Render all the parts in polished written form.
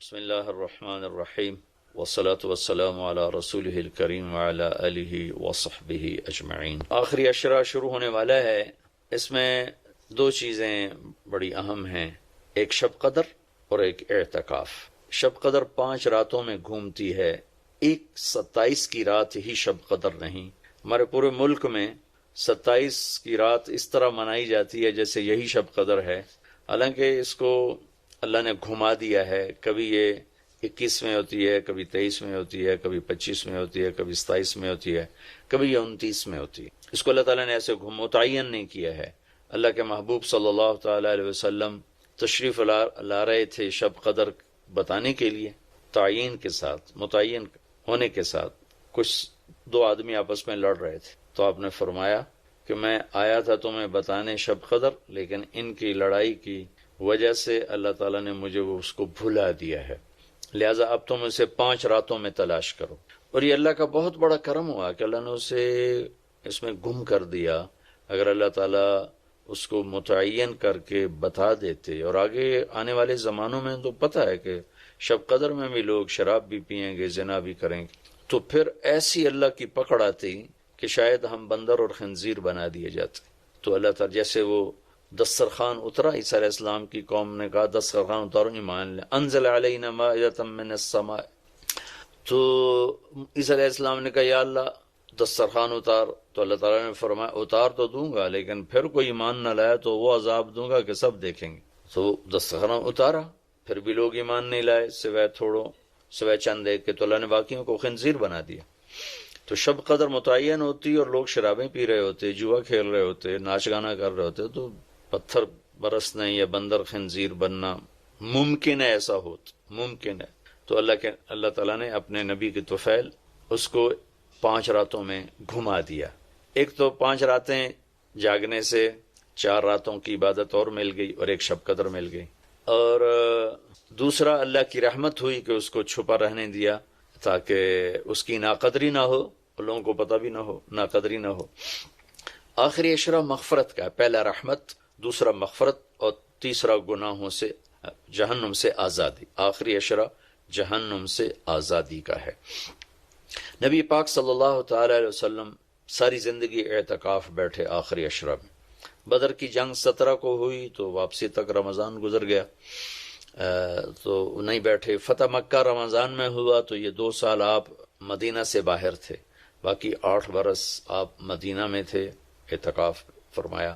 بسم اللہ الرحمن الرحیم والصلاة والسلام علی رسولہ الکریم وعلی آلہ وصحبہ اجمعین۔ آخری عشرہ شروع ہونے والا ہے، اس میں دو چیزیں بڑی اہم ہیں، ایک شب قدر اور ایک اعتکاف۔ شب قدر 5 راتوں میں گھومتی ہے، ایک 27 کی رات ہی شب قدر نہیں۔ ہمارے پورے ملک میں 27 کی رات اس طرح منائی جاتی ہے جیسے یہی شب قدر ہے، حالانکہ اس کو اللہ نے گھما دیا ہے۔ کبھی یہ 21 میں ہوتی ہے، کبھی 23 میں ہوتی ہے، کبھی 25 میں ہوتی ہے، کبھی 27 میں ہوتی ہے، کبھی یہ 29 میں ہوتی ہے۔ اس کو اللہ تعالیٰ نے ایسے متعین نہیں کیا ہے۔ اللہ کے محبوب صلی اللہ تعالیٰ علیہ وسلم تشریف لا رہے تھے شب قدر بتانے کے لیے، تعین کے ساتھ، متعین ہونے کے ساتھ۔ کچھ 2 آدمی آپس میں لڑ رہے تھے، تو آپ نے فرمایا کہ میں آیا تھا تمہیں بتانے شب قدر، لیکن ان کی لڑائی کی وجہ سے اللہ تعالیٰ نے مجھے اس کو بھلا دیا ہے، لہٰذا اب تم اسے 5 راتوں میں تلاش کرو۔ اور یہ اللہ کا بہت بڑا کرم ہوا کہ اللہ نے اسے اس میں گم کر دیا۔ اگر اللہ تعالیٰ اس کو متعین کر کے بتا دیتے، اور آگے آنے والے زمانوں میں تو پتہ ہے کہ شب قدر میں بھی لوگ شراب بھی پئیں گے، زنا بھی کریں گے، تو پھر ایسی اللہ کی پکڑ آتی کہ شاید ہم بندر اور خنزیر بنا دیے جاتے۔ تو اللہ تعالیٰ جیسے وہ دسترخوان اترا، عیسیٰ علیہ السلام کی قوم نے کہا دسترخوان اتارو، ایمان لے، انزل علینا مائدۃ من السماء، تو عیسیٰ علیہ السلام نے کہا یا اللہ دسترخوان اتار، تو اللہ تعالیٰ نے فرمایا اتار تو دوں گا، لیکن پھر کوئی ایمان نہ لایا تو وہ عذاب دوں گا کہ سب دیکھیں گے۔ تو دسترخوان اتارا، پھر بھی لوگ ایمان نہیں لائے، سوائے چند ایک کے، تو اللہ نے باقیوں کو خنزیر بنا دیا۔ تو شب قدر متعین ہوتی اور لوگ شرابیں پی رہے ہوتے، جوا کھیل رہے ہوتے، ناچ گانا کر رہے ہوتے، تو پتھر برسنا یا بندر خنزیر بننا ممکن ہے، ایسا ممکن ہے۔ تو اللہ تعالیٰ نے اپنے نبی کی طفیل اس کو 5 راتوں میں گھما دیا۔ ایک تو 5 راتیں جاگنے سے 4 راتوں کی عبادت اور مل گئی، اور ایک شب قدر مل گئی، اور دوسرا اللہ کی رحمت ہوئی کہ اس کو چھپا رہنے دیا تاکہ اس کی ناقدری نہ ہو، اور لوگوں کو پتہ بھی نہ ہو، ناقدری نہ ہو۔ آخری عشرہ مغفرت کا ہے، پہلا رحمت، دوسرا مغفرت، اور تیسرا گناہوں سے، جہنم سے آزادی۔ آخری عشرہ جہنم سے آزادی کا ہے۔ نبی پاک صلی اللہ تعالی علیہ وسلم ساری زندگی اعتکاف بیٹھے آخری عشرہ میں۔ بدر کی جنگ 17 کو ہوئی تو واپسی تک رمضان گزر گیا، تو نہیں بیٹھے۔ فتح مکہ رمضان میں ہوا تو یہ 2 سال آپ مدینہ سے باہر تھے، باقی 8 برس آپ مدینہ میں تھے، اعتکاف فرمایا۔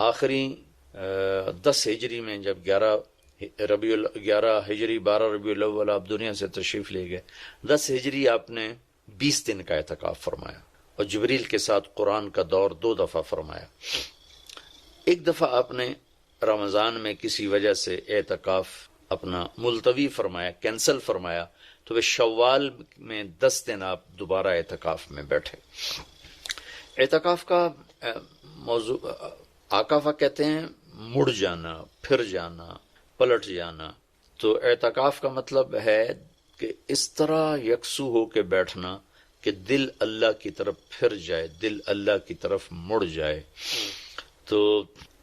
آخری 10 ہجری میں جب 11 ہجری 12 ربیع الاول آپ دنیا سے تشریف لے گئے، 10 ہجری آپ نے 20 دن کا اعتکاف فرمایا، اور جبریل کے ساتھ قرآن کا دور 2 دفعہ فرمایا۔ ایک دفعہ آپ نے رمضان میں کسی وجہ سے اعتکاف اپنا ملتوی فرمایا، کینسل فرمایا، تو وہ شوال میں 10 دن آپ دوبارہ اعتکاف میں بیٹھے۔ اعتکاف کا موضوع عاکفہ کہتے ہیں مڑ جانا، پھر جانا، پلٹ جانا۔ تو اعتکاف کا مطلب ہے کہ اس طرح یکسو ہو کے بیٹھنا کہ دل اللہ کی طرف پھر جائے، دل اللہ کی طرف مڑ جائے۔ تو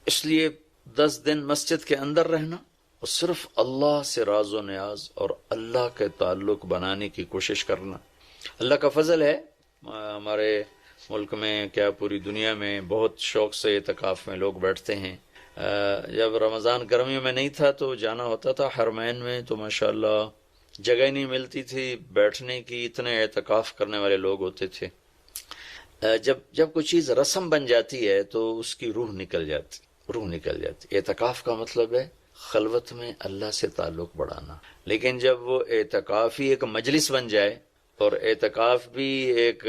اس لیے 10 دن مسجد کے اندر رہنا اور صرف اللہ سے راز و نیاز اور اللہ کے تعلق بنانے کی کوشش کرنا۔ اللہ کا فضل ہے، ہمارے ملک میں کیا پوری دنیا میں بہت شوق سے اعتکاف میں لوگ بیٹھتے ہیں۔ جب رمضان گرمیوں میں نہیں تھا تو جانا ہوتا تھا حرمین میں، تو ماشاءاللہ جگہ نہیں ملتی تھی بیٹھنے کی، اتنے اعتکاف کرنے والے لوگ ہوتے تھے۔ جب کوئی چیز رسم بن جاتی ہے تو اس کی روح نکل جاتی۔ اعتکاف کا مطلب ہے خلوت میں اللہ سے تعلق بڑھانا، لیکن جب وہ اعتکاف ہی ایک مجلس بن جائے اور اعتکاف بھی ایک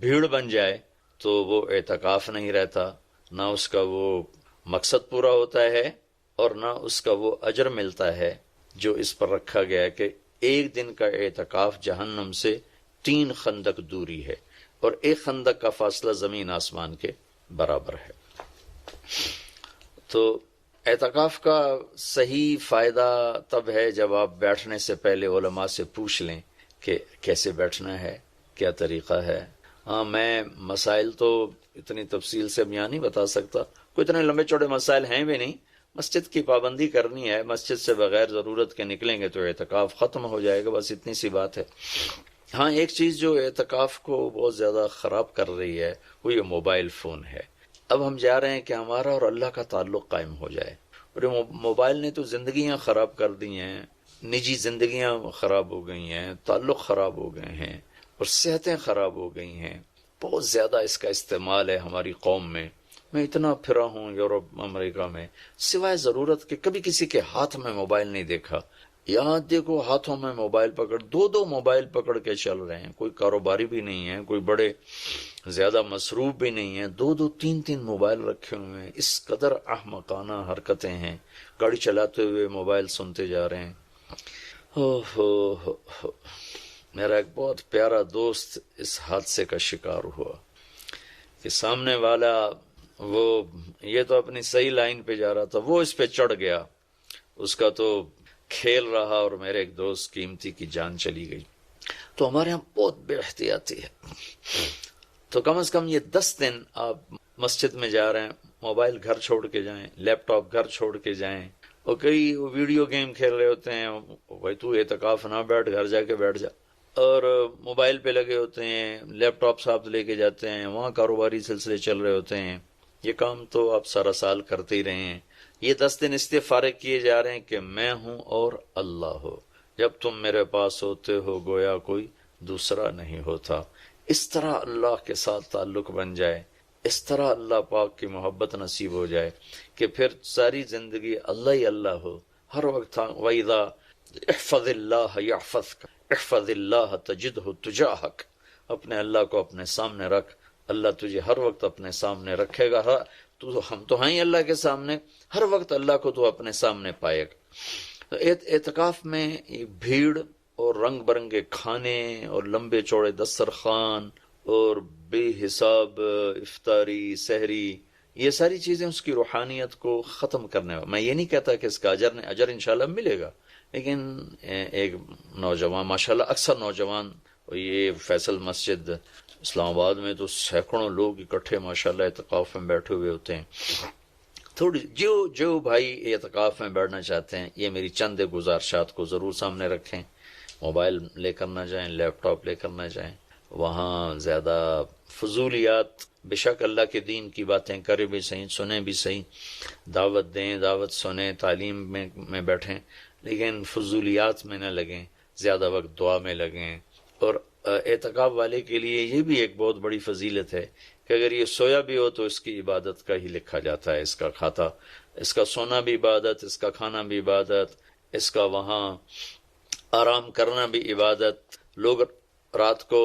بھیڑ بن جائے تو وہ اعتکاف نہیں رہتا، نہ اس کا وہ مقصد پورا ہوتا ہے اور نہ اس کا وہ اجر ملتا ہے جو اس پر رکھا گیا ہے کہ ایک دن کا اعتکاف جہنم سے 3 خندق دوری ہے، اور 1 خندق کا فاصلہ زمین آسمان کے برابر ہے۔ تو اعتکاف کا صحیح فائدہ تب ہے جب آپ بیٹھنے سے پہلے علماء سے پوچھ لیں کہ کیسے بیٹھنا ہے، کیا طریقہ ہے۔ ہاں، میں مسائل تو اتنی تفصیل سے یہاں نہیں بتا سکتا، کوئی اتنے لمبے چوڑے مسائل ہیں بھی نہیں، مسجد کی پابندی کرنی ہے، مسجد سے بغیر ضرورت کے نکلیں گے تو اعتکاف ختم ہو جائے گا، بس اتنی سی بات ہے۔ ہاں ایک چیز جو اعتکاف کو بہت زیادہ خراب کر رہی ہے وہ یہ موبائل فون ہے۔ اب ہم جا رہے ہیں کہ ہمارا اور اللہ کا تعلق قائم ہو جائے، اور موبائل نے تو زندگیاں خراب کر دی ہیں، نجی زندگیاں خراب ہو گئی ہیں، تعلق خراب ہو گئے ہیں، اور صحتیں خراب ہو گئی ہیں۔ بہت زیادہ اس کا استعمال ہے ہماری قوم میں۔ میں اتنا پھرا ہوں یورپ امریکہ میں، سوائے ضرورت کے کبھی کسی کے ہاتھ میں موبائل نہیں دیکھا۔ یہاں دیکھو ہاتھوں میں موبائل پکڑ، دو موبائل پکڑ کے چل رہے ہیں، کوئی کاروباری بھی نہیں ہے، کوئی بڑے زیادہ مصروف بھی نہیں ہے، دو تین موبائل رکھے ہوئے ہیں۔ اس قدر احمقانہ حرکتیں ہیں، گاڑی چلاتے ہوئے موبائل سنتے جا رہے ہیں۔ میرا ایک بہت پیارا دوست اس حادثے کا شکار ہوا کہ سامنے والا وہ یہ تو اپنی صحیح لائن پہ جا رہا تھا، وہ اس پہ چڑھ گیا، اس کا تو کھیل رہا، اور میرے ایک دوست قیمتی کی جان چلی گئی۔ تو ہمارے ہاں بہت بے احتیاطی ہے۔ تو کم از کم یہ 10 دن آپ مسجد میں جا رہے ہیں، موبائل گھر چھوڑ کے جائیں، لیپ ٹاپ گھر چھوڑ کے جائیں، اور کئی ویڈیو گیم کھیل رہے ہوتے ہیں، بھائی تو اعتکاف نہ بیٹھ، گھر جا کے بیٹھ جا، اور موبائل پہ لگے ہوتے ہیں، لیپ ٹاپ ساتھ لے کے جاتے ہیں، وہاں کاروباری سلسلے چل رہے ہوتے ہیں۔ یہ کام تو آپ سارا سال کرتے ہی رہے ہیں۔ یہ 10 دن اس لیے فارغ کیے جا رہے ہیں کہ میں ہوں اور اللہ ہو، جب تم میرے پاس ہوتے ہو گویا کوئی دوسرا نہیں ہوتا۔ اس طرح اللہ کے ساتھ تعلق بن جائے، اس طرح اللہ پاک کی محبت نصیب ہو جائے کہ پھر ساری زندگی اللہ ہی اللہ ہو، ہر وقت۔ وَإِذَا احفظ اللہ یحفظک، احفظ اللہ تجدہ تجاہک، اپنے اللہ کو اپنے سامنے رکھ، اللہ تجھے ہر وقت اپنے سامنے رکھے گا۔ ہم تو ہیں ہی اللہ کے سامنے، ہر وقت اللہ کو تو اپنے سامنے پائے گا۔ تو اعتکاف میں یہ بھیڑ اور رنگ برنگے کھانے اور لمبے چوڑے دسترخوان اور بے حساب افطاری سحری، یہ ساری چیزیں اس کی روحانیت کو ختم کرنے والا۔ میں یہ نہیں کہتا کہ اس کا اجر انشاءاللہ ملے گا، لیکن ایک نوجوان ماشاءاللہ، اکثر نوجوان، یہ فیصل مسجد اسلام آباد میں تو سینکڑوں لوگ اکٹھے ماشاءاللہ اعتکاف میں بیٹھے ہوئے ہوتے ہیں۔ تھوڑی جو بھائی اعتکاف میں بیٹھنا چاہتے ہیں، یہ میری چند گزارشات کو ضرور سامنے رکھیں۔ موبائل لے کر نہ جائیں، لیپ ٹاپ لے کر نہ جائیں، وہاں زیادہ فضولیات، بے شک اللہ کے دین کی باتیں کریں بھی صحیح، سنیں بھی صحیح، دعوت دیں، دعوت سنیں، تعلیم میں بیٹھیں، لیکن فضولیات میں نہ لگیں، زیادہ وقت دعا میں لگیں۔ اور اعتکاف والے کے لیے یہ بھی ایک بہت بڑی فضیلت ہے کہ اگر یہ سویا بھی ہو تو اس کی عبادت کا ہی لکھا جاتا ہے، اس کا کھاتا، اس کا سونا بھی عبادت، اس کا کھانا بھی عبادت، اس کا وہاں آرام کرنا بھی عبادت۔ لوگ رات کو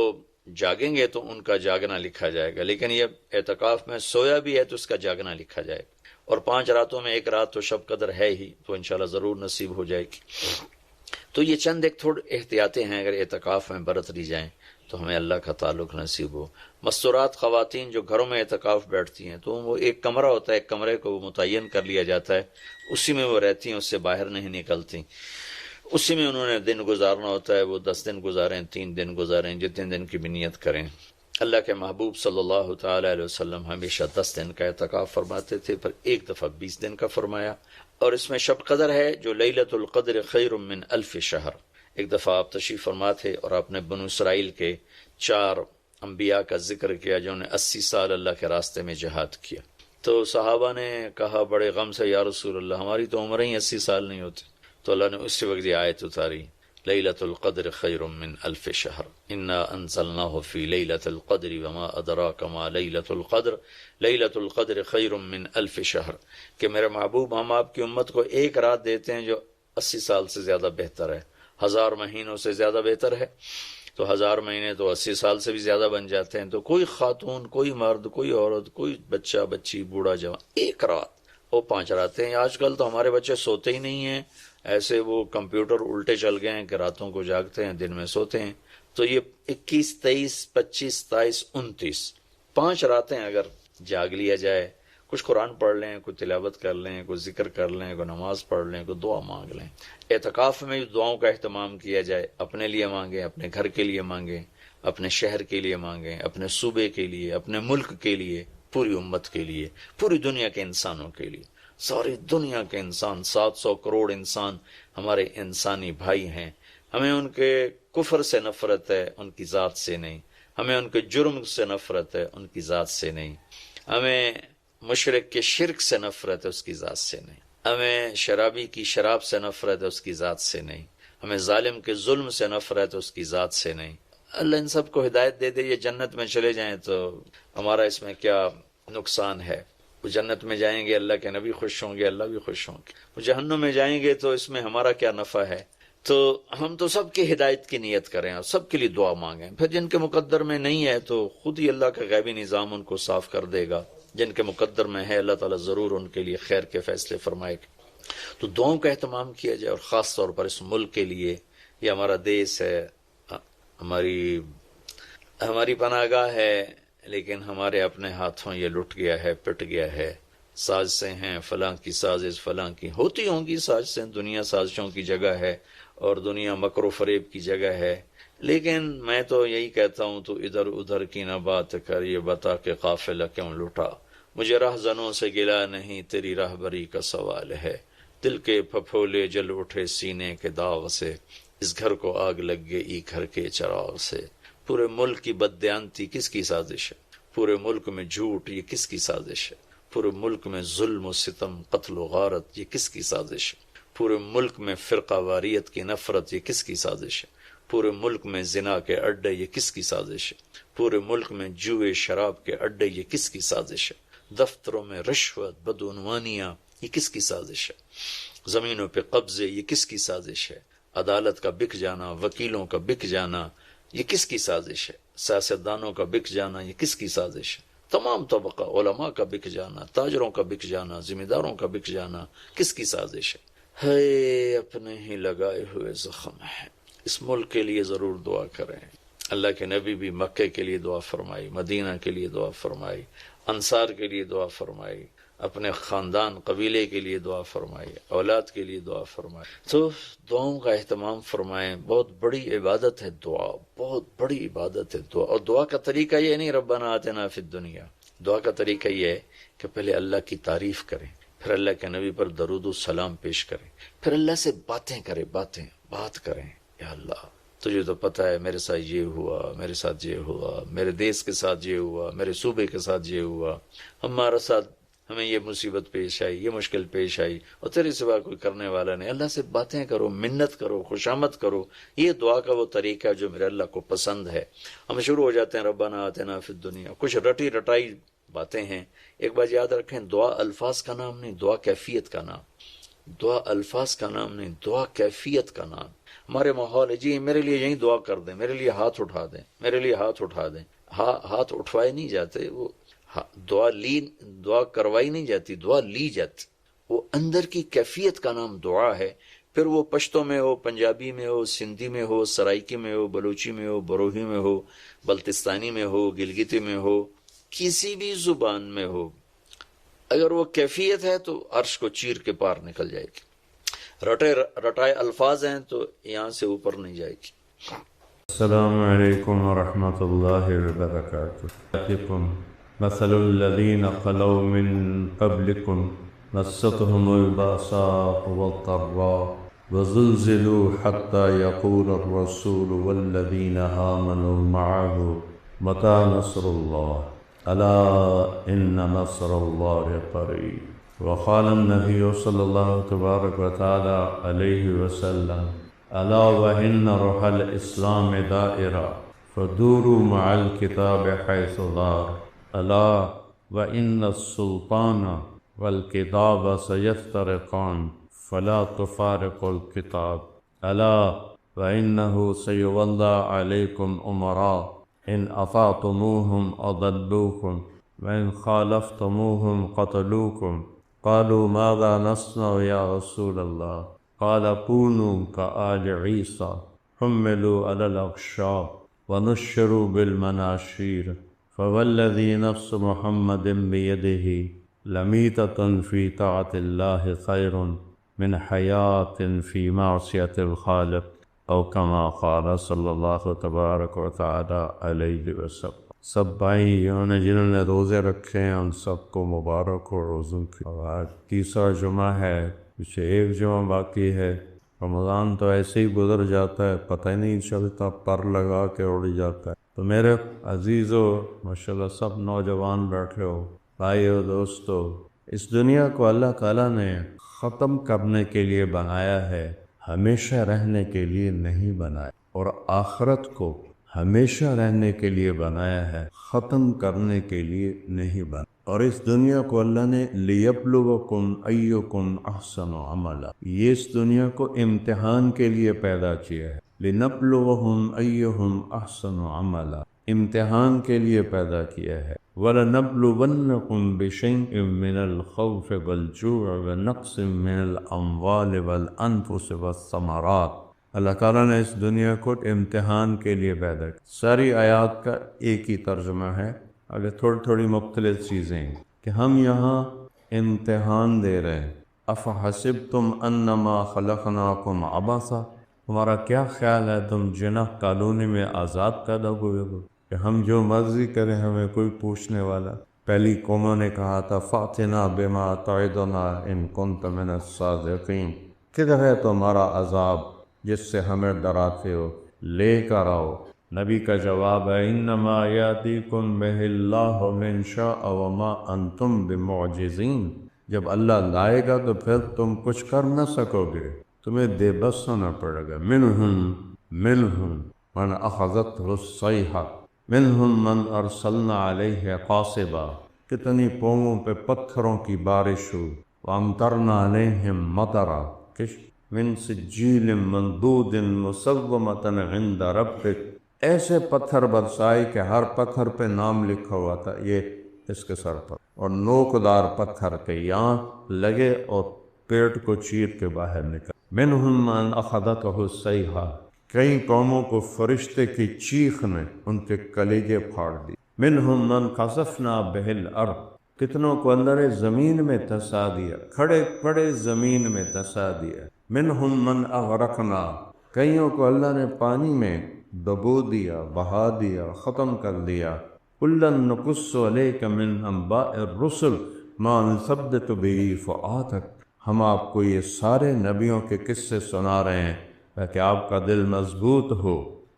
جاگیں گے تو ان کا جاگنا لکھا جائے گا، لیکن یہ اعتکاف میں سویا بھی ہے تو اس کا جاگنا لکھا جائے گا۔ اور 5 راتوں میں ایک رات تو شب قدر ہے ہی، تو انشاءاللہ ضرور نصیب ہو جائے گی۔ تو یہ چند ایک تھوڑے احتیاطیں ہیں، اگر اعتکاف میں برت لی جائیں تو ہمیں اللہ کا تعلق نصیب ہو۔ مستورات خواتین جو گھروں میں اعتکاف بیٹھتی ہیں تو وہ ایک کمرہ ہوتا ہے، ایک کمرے کو متعین کر لیا جاتا ہے، اسی میں وہ رہتی ہیں، اس سے باہر نہیں نکلتی، اسی میں انہوں نے دن گزارنا ہوتا ہے۔ وہ 10 دن گزاریں، 3 دن گزاریں، جتنے دن کی بھی نیت کریں۔ اللہ کے محبوب صلی اللہ تعالی علیہ وسلم ہمیشہ 10 دن کا اعتکاف فرماتے تھے، پر ایک دفعہ 20 دن کا فرمایا، اور اس میں شب قدر ہے جو لیلۃ القدر خیر من 1000 شہر۔ ایک دفعہ آپ تشریف فرما تھے اور آپ نے بنو اسرائیل کے 4 انبیاء کا ذکر کیا جنہوں نے 80 سال اللہ کے راستے میں جہاد کیا۔ تو صحابہ نے کہا بڑے غم سے، یا رسول اللہ ہماری تو عمریں ہی 80 سال نہیں ہوتی۔ تو اللہ نے اسی وقت یہ آیت اتاری، لیلۃ القدر خیر من 1000 شہر، انا انزلناہ فی لیلۃ القدر وما ادراک ما لیلۃ القدر، لیلۃ القدر خیر من 1000 شہر، کہ میرے محبوب ہم آپ کی امت کو ایک رات دیتے ہیں جو 80 سال سے زیادہ بہتر ہے، 1000 مہینوں سے زیادہ بہتر ہے۔ تو 1000 مہینے تو 80 سال سے بھی زیادہ بن جاتے ہیں۔ تو کوئی خاتون، کوئی مرد، کوئی عورت، کوئی بچہ بچی، بوڑھا جوان، ایک رات، وہ 5 راتیں ہیں۔ آج کل تو ہمارے بچے سوتے ہی نہیں ہیں، ایسے وہ کمپیوٹر الٹے چل گئے ہیں کہ راتوں کو جاگتے ہیں، دن میں سوتے ہیں۔ تو یہ 21، 23، 25، 27، 29 5 راتیں اگر جاگ لیا جائے، کچھ قرآن پڑھ لیں، کوئی تلاوت کر لیں، کوئی ذکر کر لیں، کوئی نماز پڑھ لیں، کوئی دعا مانگ لیں۔ اعتکاف میں دعاؤں کا اہتمام کیا جائے، اپنے لیے مانگیں، اپنے گھر کے لیے مانگیں، اپنے شہر کے لیے مانگیں، اپنے صوبے کے لیے، اپنے ملک کے لیے، پوری امت کے لیے، پوری دنیا کے انسانوں کے لیے۔ ساری دنیا کے انسان 700 کروڑ انسان ہمارے انسانی بھائی ہیں، ہمیں ان کے کفر سے نفرت ہے، ان کی ذات سے نہیں، ہمیں ان کے جرم سے نفرت ہے، ان کی ذات سے نہیں، ہمیں مشرک کے شرک سے نفرت ہے، اس کی ذات سے نہیں، ہمیں شرابی کی شراب سے نفرت ہے، اس کی ذات سے نہیں، ہمیں ظالم کے ظلم سے نفرت ہے، اس کی ذات سے نہیں۔ اللہ ان سب کو ہدایت دے دے، یہ جنت میں چلے جائیں تو ہمارا اس میں کیا نقصان ہے؟ وہ جنت میں جائیں گے، اللہ کے نبی خوش ہوں گے، اللہ بھی خوش ہوں گے۔ وہ جہنم میں جائیں گے تو اس میں ہمارا کیا نفع ہے؟ تو ہم تو سب کی ہدایت کی نیت کریں اور سب کے لیے دعا مانگیں، پھر جن کے مقدر میں نہیں ہے تو خود ہی اللہ کا غیبی نظام ان کو صاف کر دے گا، جن کے مقدر میں ہے اللہ تعالیٰ ضرور ان کے لیے خیر کے فیصلے فرمائے گا۔ تو دعاؤں کا اہتمام کیا جائے، اور خاص طور پر اس ملک کے لیے، یہ ہمارا دیس ہے، ہماری پناہ گاہ ہے، لیکن ہمارے اپنے ہاتھوں یہ لٹ گیا ہے، پٹ گیا ہے۔ سازشیں ہیں، فلاں کی سازش، فلاں کی ہوتی ہوں گی سازشیں، دنیا سازشوں کی جگہ ہے اور دنیا مکر و فریب کی جگہ ہے، لیکن میں تو یہی کہتا ہوں تو ادھر ادھر کی نہ بات کر، یہ بتا کہ قافلہ کیوں لٹا، مجھے رہزنوں سے گلا نہیں، تیری راہبری کا سوال ہے، دل کے پھپھولے جل اٹھے سینے کے داغ سے، اس گھر کو آگ لگ گئی گھر کے چراغ سے۔ پورے ملک کی بددیانتی کس کی سازش ہے؟ پورے ملک میں جھوٹ، یہ کس کی سازش ہے؟ پورے ملک میں ظلم و ستم، قتل و غارت، یہ کس کی سازش ہے؟ پورے ملک میں فرقہ واریت کی نفرت، یہ کس کی سازش ہے؟ پورے ملک میں زنا کے اڈے، یہ کس کی سازش ہے؟ پورے ملک میں جوئے شراب کے اڈے، یہ کس کی سازش ہے؟ دفتروں میں رشوت، بدعنوانیاں، یہ کس کی سازش ہے؟ زمینوں پہ قبضے، یہ کس کی سازش ہے؟ عدالت کا بک جانا، وکیلوں کا بک جانا، یہ کس کی سازش ہے؟ سیاستدانوں کا بک جانا، یہ کس کی سازش ہے؟ تمام طبقہ، علماء کا بک جانا، تاجروں کا بک جانا، ذمہ داروں کا بک جانا، کس کی سازش ہے؟ اپنے ہی لگائے ہوئے زخم ہے۔ اس ملک کے لیے ضرور دعا کریں۔ اللہ کے نبی بھی مکے کے لیے دعا فرمائی، مدینہ کے لیے دعا فرمائی، انصار کے لیے دعا فرمائی، اپنے خاندان قبیلے کے لیے دعا فرمائی، اولاد کے لیے دعا فرمائی۔ تو دعاؤں کا اہتمام فرمائیں، بہت بڑی عبادت ہے دعا، بہت بڑی عبادت ہے دعا۔ اور دعا کا طریقہ یہ نہیں ربنا آتنا فی الدنیا، دعا کا طریقہ یہ ہے کہ پہلے اللہ کی تعریف کریں، پھر اللہ کے نبی پر درود و سلام پیش کریں، پھر اللہ سے باتیں کریں، بات کریں، یا اللہ تجھے تو پتہ ہے میرے ساتھ یہ ہوا، میرے ساتھ یہ ہوا، میرے دیس کے ساتھ یہ ہوا، میرے صوبے کے ساتھ یہ ہوا، ہمارا ساتھ ہمیں یہ مصیبت پیش آئی، یہ مشکل پیش آئی، اور تیرے سوا کوئی کرنے والا نہیں۔ اللہ سے باتیں کرو، منت کرو، خوشامد کرو۔ یہ دعا کا وہ طریقہ ہے جو میرے اللہ کو پسند ہے۔ ہم شروع ہو جاتے ہیں ربنا آتنا فی الدنیا، کچھ رٹی رٹائی باتیں ہیں۔ ایک بات یاد رکھیں، دعا الفاظ کا نام نہیں، دعا کیفیت کا نام، دعا الفاظ کا نام نہیں، دعا کیفیت کا نام۔ ہمارے ماحول ہے جی میرے لیے یہیں دعا کر دیں، میرے لیے ہاتھ اٹھا دیں، میرے لیے ہاتھ اٹھا دیں۔ ہاتھ اٹھوائے نہیں جاتے، وہ دعا کروائی نہیں جاتی، دعا لی جاتی۔ وہ اندر کی کیفیت کا نام دعا ہے۔ پھر وہ پشتو میں ہو، پنجابی میں ہو، سندھی میں ہو، سرائکی میں ہو، بلوچی میں ہو، بروہی میں ہو، بلتستانی میں ہو، گلگتی میں ہو، کسی بھی زبان میں ہو، اگر وہ کیفیت ہے تو عرش کو چیر کے پار نکل جائے گی۔ رٹائے الفاظ ہیں تو یہاں سے اوپر نہیں جائے گی۔ السلام علیکم ورحمۃ اللہ وبرکاتہ۔ مثل الذین خلوا من قبلکم مستهم البأساء والضراء وزلزلوا حتى يقول الرسول والذین آمنوا معه متى نصر الله ألا إن نصر الله قريب۔ وقال النبي صلى الله تبارك وتعالى عليه وسلم ألا وإن روح الإسلام دائرة فدوروا مع الكتاب حيث دار ألا وإن السلطان والكتاب سيفترقان فلا تفارقوا الكتاب ألا وإنه سيولى عليكم أمراء إن أطعتموهم أضلوكم وإن خالفتموهم قتلوكم قالوا ماذا نصنع يا رسول الله قال كونوا كآل عيسى حملوا على الأغشاء ونشروا بالمناشير فوالذي نفس محمد بيده لميتة في طاعة الله خير من حياة في معصية الخالق أو كما قال صلى الله تبارك وتعالى عليه وسلم۔ سب بھائیوں نے جنہوں نے روزے رکھے ہیں ان سب کو مبارک ہو روزوں کی۔ اور آج تیسرا جمعہ ہے، پیچھے ایک جمعہ باقی ہے۔ رمضان تو ایسے ہی گزر جاتا ہے، پتہ ہی نہیں چلتا، پر لگا کے اڑ جاتا ہے۔ تو میرے عزیزو، ماشاءاللہ سب نوجوان بیٹھے ہو، بھائیو، دوستو، اس دنیا کو اللہ تعالیٰ نے ختم کرنے کے لیے بنایا ہے، ہمیشہ رہنے کے لیے نہیں بنایا، اور آخرت کو ہمیشہ رہنے کے لیے بنایا ہے، ختم کرنے کے لیے نہیں بنایا۔ اور اس دنیا کو اللہ نے لیبلوکم ایکم احسن عملا، یہ اس دنیا کو امتحان کے لیے پیدا کیا ہے، لنبلوہم ایہم احسن عملا، امتحان کے لیے پیدا کیا ہے۔ وَلَنَبْلُوَنَّكُمْ بِشَيْءٍ مِّنَ الْخَوْفِ وَالْجُوعِ وَنَقْصٍ مِّنَ الْأَمْوَالِ وَالْأَنفُسِ وَالثَّمَرَاتِ۔ اللہ تعالیٰ نے اس دنیا کو امتحان کے لیے پیدا کیا۔ ساری آیات کا ایک ہی ترجمہ ہے، اگر تھوڑی تھوڑی مختلف چیزیں ہیں کہ ہم یہاں امتحان دے رہے ہیں۔ اَفَحَسِبْتُمْ أَنَّمَا خَلَقْنَاكُمْ عَبَثًا، تمہارا کیا خیال ہے تم جناح کالونی میں آزاد پیدا ہوئے ہو کہ ہم جو مرضی کریں ہمیں کوئی پوچھنے والا؟ پہلی قوموں نے کہا تھا فَأْتِنَا بِمَا تَعِدُنَا إِن كُنتَ مِنَ الصَّادِقِينَ، کدھر ہے تمہارا عذاب جس سے ہمیں ڈراتے ہو، لے کر آؤ۔ نبی کا جواب ہے انما یاتیکم بہ اللہ من شاء وما انتم بمعجزین، جب اللہ لائے گا تو پھر تم کچھ کر نہ سکو گے، تمہیں بے بس ہونا پڑے گا۔ منہم من اخذتہ الصیحہ منہم من ارسلنا علیہ قاصبا، کتنی قوموں پہ پتھروں کی بارش ہو، وامطرنا علیہم مطرا، من سجیل منضود مسومۃ عند ربک، ایسے پتھر برسائے کہ ہر پتھر پہ نام لکھا ہوا تھا یہ اس کے سر پر، اور نوکدار پتھر کے یہاں لگے اور پیٹ کو چیر کے باہر نکل۔ منہم من اخذتہ الصیحہ، کئی قوموں کو فرشتے کی چیخ نے ان کے کلیجے پھاڑ دی۔ منہم من خسفنا بہ الارض، کتنوں کو اللہ نے زمین میں دھسا دیا، کھڑے کھڑے زمین میں دھسا دیا۔ منہم من اغرقنا، کئیوں کو اللہ نے پانی میں ڈبو دیا، بہا دیا، ختم کر دیا۔ کلا نقص علیک من انباء الرسل ما نثبت به فؤادک، ہم آپ کو یہ سارے نبیوں کے قصے سنا رہے ہیں تاکہ آپ کا دل مضبوط ہو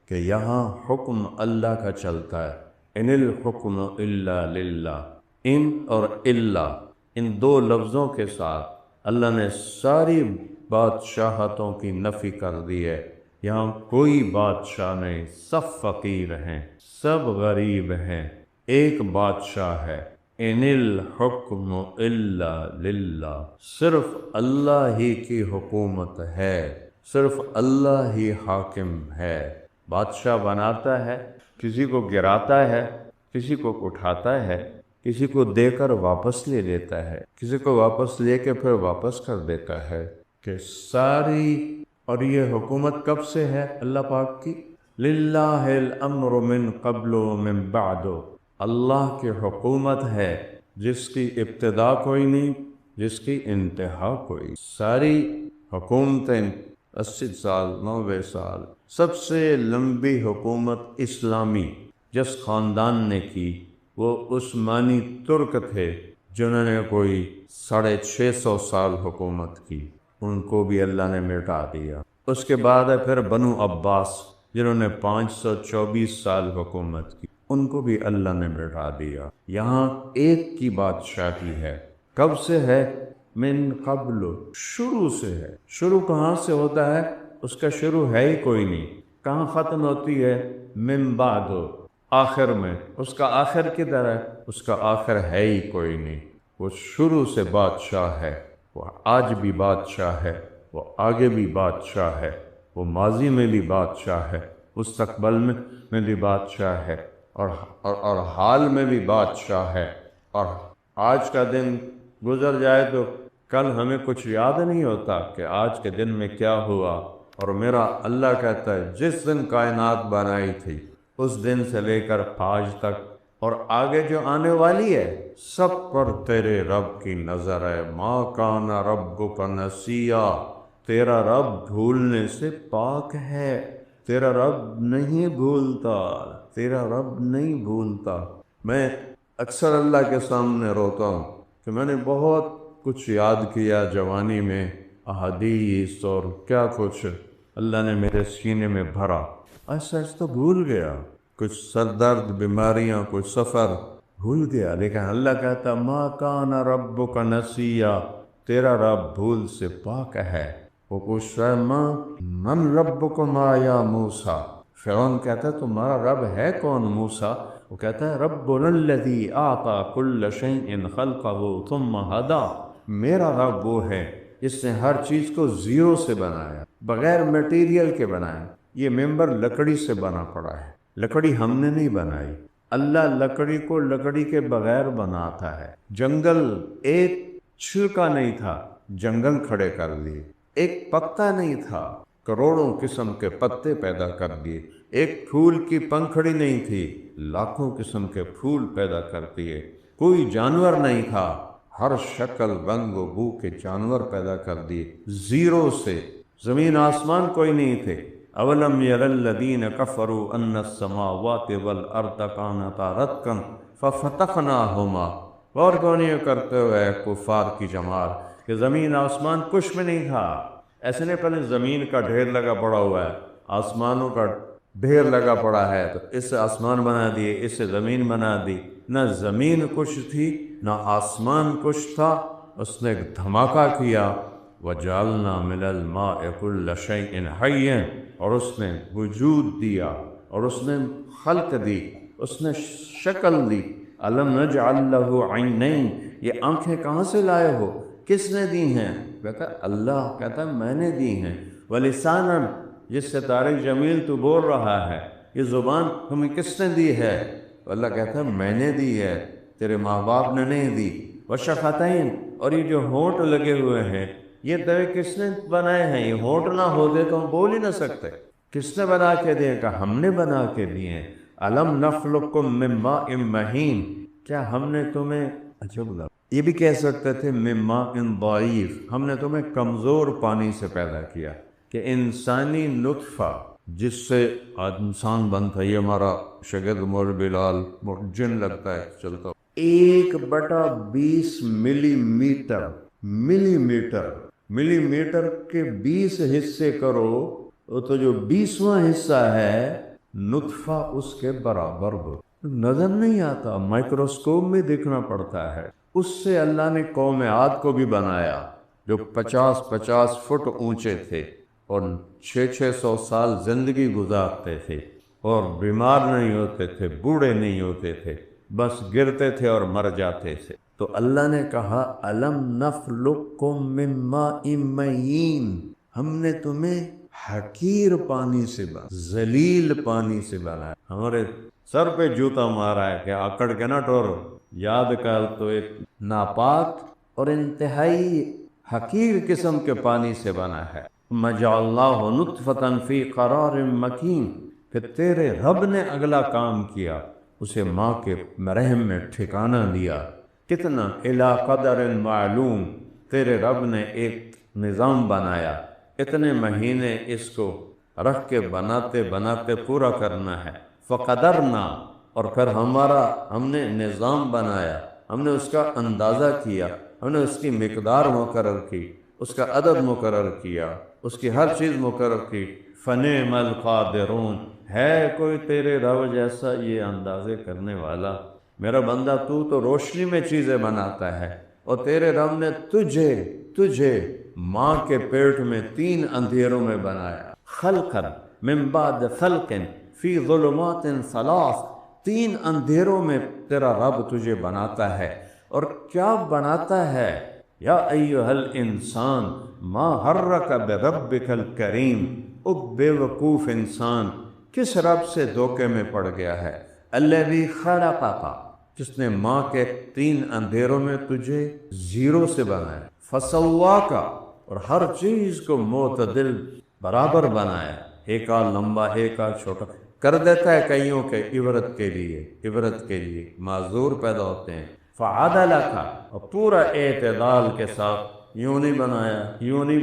کہ یہاں حکم اللہ کا چلتا ہے۔ ان الحکم الا للہ، ان اور الا، ان دو لفظوں کے ساتھ اللہ نے ساری بادشاہتوں کی نفی کر دی ہے۔ یہاں کوئی بادشاہ نہیں، سب فقیر ہیں، سب غریب ہیں، ایک بادشاہ ہے۔ ان الحکم الا للہ، صرف اللہ ہی کی حکومت ہے، صرف اللہ ہی حاکم ہے۔ بادشاہ بناتا ہے، کسی کو گراتا ہے، کسی کو اٹھاتا ہے، کسی کو دے کر واپس لے لیتا ہے، کسی کو واپس لے کے پھر واپس کر دیتا ہے، کہ ساری، اور یہ حکومت کب سے ہے اللہ پاک کی؟ للہ الامر من قبل و من بعد، اللہ کی حکومت ہے جس کی ابتدا کوئی نہیں، جس کی انتہا کوئی۔ ساری حکومتیں 80 سال 90 سال، سب سے لمبی حکومت اسلامی جس خاندان نے کی وہ عثمانی ترک تھے، جنہوں نے کوئی 650 سال حکومت کی، ان کو بھی اللہ نے مٹا دیا۔ اس کے بعد ہے پھر بنو عباس جنہوں نے 524 سال حکومت کی، ان کو بھی اللہ نے مٹا دیا۔ یہاں ایک کی بادشاہی ہے، کب سے ہے؟ من قبل، شروع سے ہے۔ شروع کہاں سے ہوتا ہے؟ اس کا شروع ہے ہی کوئی نہیں۔ کہاں ختم ہوتی ہے؟ من بعد، آخر میں۔ اس کا آخر کدھر ہے؟ اس کا آخر ہے ہی کوئی نہیں۔ وہ شروع سے بادشاہ ہے، وہ آج بھی بادشاہ ہے، وہ آگے بھی بادشاہ ہے، وہ ماضی میں بھی بادشاہ ہے، مستقبل میں بھی بادشاہ ہے، اور حال میں بھی بادشاہ ہے۔ اور آج کا دن گزر جائے تو کل ہمیں کچھ یاد نہیں ہوتا کہ آج کے دن میں کیا ہوا۔ اور میرا اللہ کہتا ہے جس دن کائنات بنائی تھی اس دن سے لے کر آج تک اور آگے جو آنے والی ہے سب پر تیرے رب کی نظر ہے۔ ما کان ربک نسیا، تیرا رب بھولنے سے پاک ہے۔ تیرا رب نہیں بھولتا، تیرا رب نہیں بھولتا۔ میں اکثر اللہ کے سامنے روتا ہوں کہ میں نے بہت کچھ یاد کیا جوانی میں، احادیث اور کیا کچھ اللہ نے میرے سینے میں بھرا، ایسا ایسا تو بھول گیا، کچھ سر درد، بیماریاں، کچھ سفر بھول گیا۔ لیکن اللہ کہتا ما کان ربک نسیا، تیرا رب بھول سے پاک ہے۔ وہ پوچھتا ہے من ربکما یا موسیٰ، فرعون کہتا ہے تمہارا رب ہے کون موسیٰ؟ وہ کہتا ہے ربنا الذی اعطی کل شیء خلقہ ثم ہدی، میرا رب وہ ہے جس نے ہر چیز کو زیرو سے بنایا، بغیر میٹیریل کے بنایا۔ یہ ممبر لکڑی سے بنا پڑا ہے، لکڑی ہم نے نہیں بنائی، اللہ لکڑی کو لکڑی کے بغیر بناتا ہے۔ جنگل ایک چھلکا نہیں تھا، جنگل کھڑے کر دیے۔ ایک پتا نہیں تھا، کروڑوں قسم کے پتے پیدا کر دیے۔ ایک پھول کی پنکھڑی نہیں تھی، لاکھوں قسم کے پھول پیدا کر دیے۔ کوئی جانور نہیں تھا، ہر شکل رنگ و بو کے جانور پیدا کر دیے زیرو سے۔ زمین آسمان کوئی نہیں تھے۔ اولم یر الذین کفروا ان السماوات والارض کانتا رتقا ففتقناہما، اور کون یہ کرتے ہوئے کفار کی جماعت کہ زمین آسمان کچھ میں نہیں تھا۔ ایسے نہیں پہلے زمین کا ڈھیر لگا پڑا ہوا ہے، آسمانوں کا ڈھیر لگا پڑا ہے، تو اس سے آسمان بنا دیے، اس سے زمین بنا دی۔ نہ زمین کچھ تھی نہ آسمان کچھ تھا، اس نے ایک دھماکہ کیا وَجَعَلْنَا مِنَ الْمَاءِ كُلَّ شَيْءٍ حَيٍّ، اور اس نے وجود دیا، اور اس نے خلق دی، اس نے شکل دی۔ أَلَمْ نَجْعَلْ لَهُ عَيْنَيْن، یہ آنکھیں کہاں سے لائے ہو، کس نے دی ہیں؟ کہتا اللہ، کہتا میں نے دی ہیں۔ وَلِسَانًا، جس سے طارق جمیل تو بول رہا ہے، یہ زبان تمہیں کس نے دی ہے؟ اللہ کہتا ہے میں نے دی ہے، تیرے ماں باپ نے نہیں دی۔ وَشَفَتَيْن، اور یہ جو ہونٹ لگے ہوئے ہیں، یہ تیرے کس نے بنائے ہیں؟ یہ ہونٹ نہ ہوتے تو ہم بول ہی نہ سکتے۔ کس نے بنا کے دیے؟ کہ ہم نے بنا کے دیے ہیں۔ أَلَمْ نَخْلُقكُم مِّن مَّاءٍ مَّهِينٍ، کیا ہم نے تمہیں، اچھا بلا یہ بھی کہہ سکتے تھے مِّن مَّاءٍ ضَعِيف، ہم نے تمہیں کمزور پانی سے پیدا کیا، کہ انسانی نطفہ جس سے آج انسان بنتا ہے، یہ ہمارا شگرد مول بلال جن لگتا ہے چلتا 1/20 ملی میٹر کے 20 حصے کرو تو جو 20واں حصہ ہے نطفہ اس کے برابر ہو، نظر نہیں آتا، مائکروسکوپ میں دیکھنا پڑتا ہے۔ اس سے اللہ نے قوم عاد کو بھی بنایا جو 50 فٹ اونچے تھے اور 600 سال زندگی گزارتے تھے، اور بیمار نہیں ہوتے تھے، بوڑھے نہیں ہوتے تھے، بس گرتے تھے اور مر جاتے تھے۔ تو اللہ نے کہا أَلَمْ نَخْلُقكُم مِّن مَّاءٍ مَّهِينٍ، ہم نے تمہیں حقیر پانی سے بنا، ذلیل پانی سے بنایا۔ ہمارے سر پہ جوتا مارا ہے کہ آکڑ کے نہ ٹورو، یاد کر تو ایک ناپاک اور انتہائی حقیر قسم کے پانی سے بنا ہے۔ مَجَعَلْنَاهُ نُطْفَةً فِي قَرَارٍ مَّكِينٍ، پھر تیرے رب نے اگلا کام کیا، اسے ماں کے رحم میں ٹھکانہ دیا۔ کتنا؟ إِلَىٰ قَدَرٍ مَّعْلُومٍ، تیرے رب نے ایک نظام بنایا، اتنے مہینے اس کو رکھ کے بناتے بناتے پورا کرنا ہے۔ فَقَدَرْنَا، اور پھر ہم نے نظام بنایا، ہم نے اس کا اندازہ کیا، ہم نے اس کی مقدار مقرر کی، اس کا عدد مقرر کیا، اس کی ہر چیز مقرر کی۔ فَنِعْمَ الْقَادِرُونَ، ہے کوئی تیرے رب جیسا یہ اندازے کرنے والا؟ میرا بندہ تو روشنی میں چیزیں بناتا ہے، اور تیرے رب نے تجھے ماں کے پیٹ میں 3 اندھیروں میں بنایا۔ خلقا من بعد خلق فی ظلمات 3، 3 اندھیروں میں تیرا رب تجھے بناتا ہے۔ اور کیا بناتا ہے؟ یا ایھا الانسان ما غرک بربک الکریم، او بے وقوف انسان، کس رب سے دھوکے میں پڑ گیا ہے؟ الذی خلقک، جس نے ماں کے 3 اندھیروں میں تجھے زیرو سے بنایا۔ فسواک، اور ہر چیز کو معتدل برابر بنایا، ایک آل لمبا ایک آل چھوٹا کر دیتا ہے، کئیوں کے عبرت کے لیے معذور پیدا ہوتے ہیں۔ فعدلک، اور پورا اعتدال کے ساتھ، یوں نہیں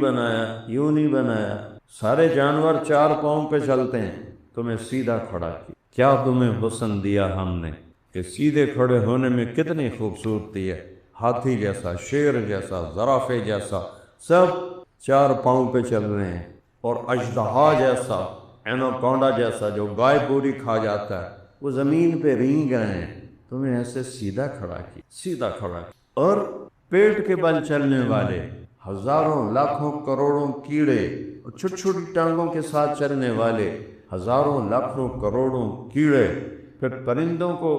بنایا، سارے جانور 4 پاؤں پہ چلتے ہیں، تمہیں سیدھا کھڑا کیا۔ کیا تمہیں حسن دیا ہم نے کہ سیدھے کھڑے ہونے میں کتنی خوبصورتی ہے، ہاتھی جیسا، شیر جیسا، زرافے جیسا، سب 4 پاؤں پہ چل رہے ہیں، اور اژدہا جیسا، اینوکونڈا جیسا جو گائے پوری کھا جاتا ہے، وہ زمین پہ رینگ گئے ہیں، تمہیں ایسے سیدھا کھڑا کیا، سیدھا کھڑا کیا۔ اور پیٹ کے بل چلنے والے ہزاروں لاکھوں کروڑوں کیڑے، اور چھوٹی چھوٹی ٹانگوں کے ساتھ چلنے والے ہزاروں لاکھوں کروڑوں کیڑے، پھر پرندوں کو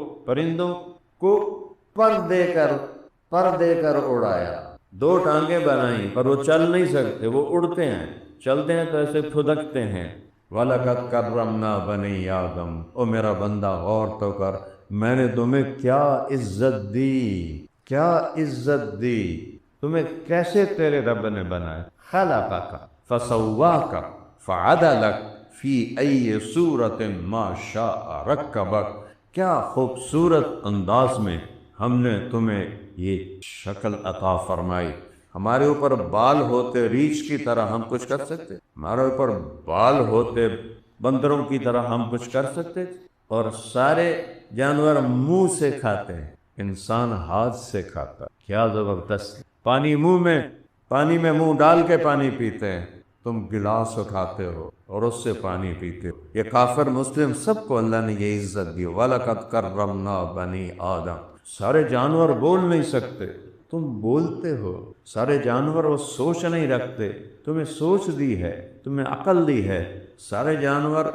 پر دے کر اڑایا، 2 ٹانگیں بنائیں پر وہ چل نہیں سکتے، وہ اڑتے ہیں، چلتے ہیں تو ایسے پھدکتے ہیں۔ وَلَقَدْ كَرَّمْنَا بَنِي آدم، او میرا بندہ غور تو کر، میں نے تمہیں کیا عزت دی، کیا عزت دی، تمہیں کیسے تیرے رب نے بنایا۔ خَلَقَكَ فَسَوَّاكَ فَعَدَلَكَ فِي أَيِّ صُورَةٍ مَا شَاءَ رَكَّبَكَ، کیا خوبصورت انداز میں ہم نے تمہیں یہ شکل عطا فرمائی۔ ہمارے اوپر بال ہوتے ریچھ کی طرح ہم کچھ کر سکتے، ہمارے اوپر بال ہوتے بندروں کی طرح ہم کچھ کر سکتے، اور سارے جانور منہ سے کھاتے ہیں، انسان ہاتھ سے کھاتا، کیا زبردست۔ پانی میں منہ ڈال کے پانی پیتے ہیں، تم گلاس اٹھاتے ہو اور اس سے پانی پیتے ہو۔ یہ کافر مسلم سب کو اللہ نے یہ عزت دی۔ وَلَقَدْ كَرَّمْنَا بَنِي آدم۔ سارے جانور بول نہیں سکتے، تم بولتے ہو۔ سارے جانور وہ سوچ نہیں رکھتے، تمہیں سوچ دی ہے، تمہیں عقل دی ہے۔ سارے جانور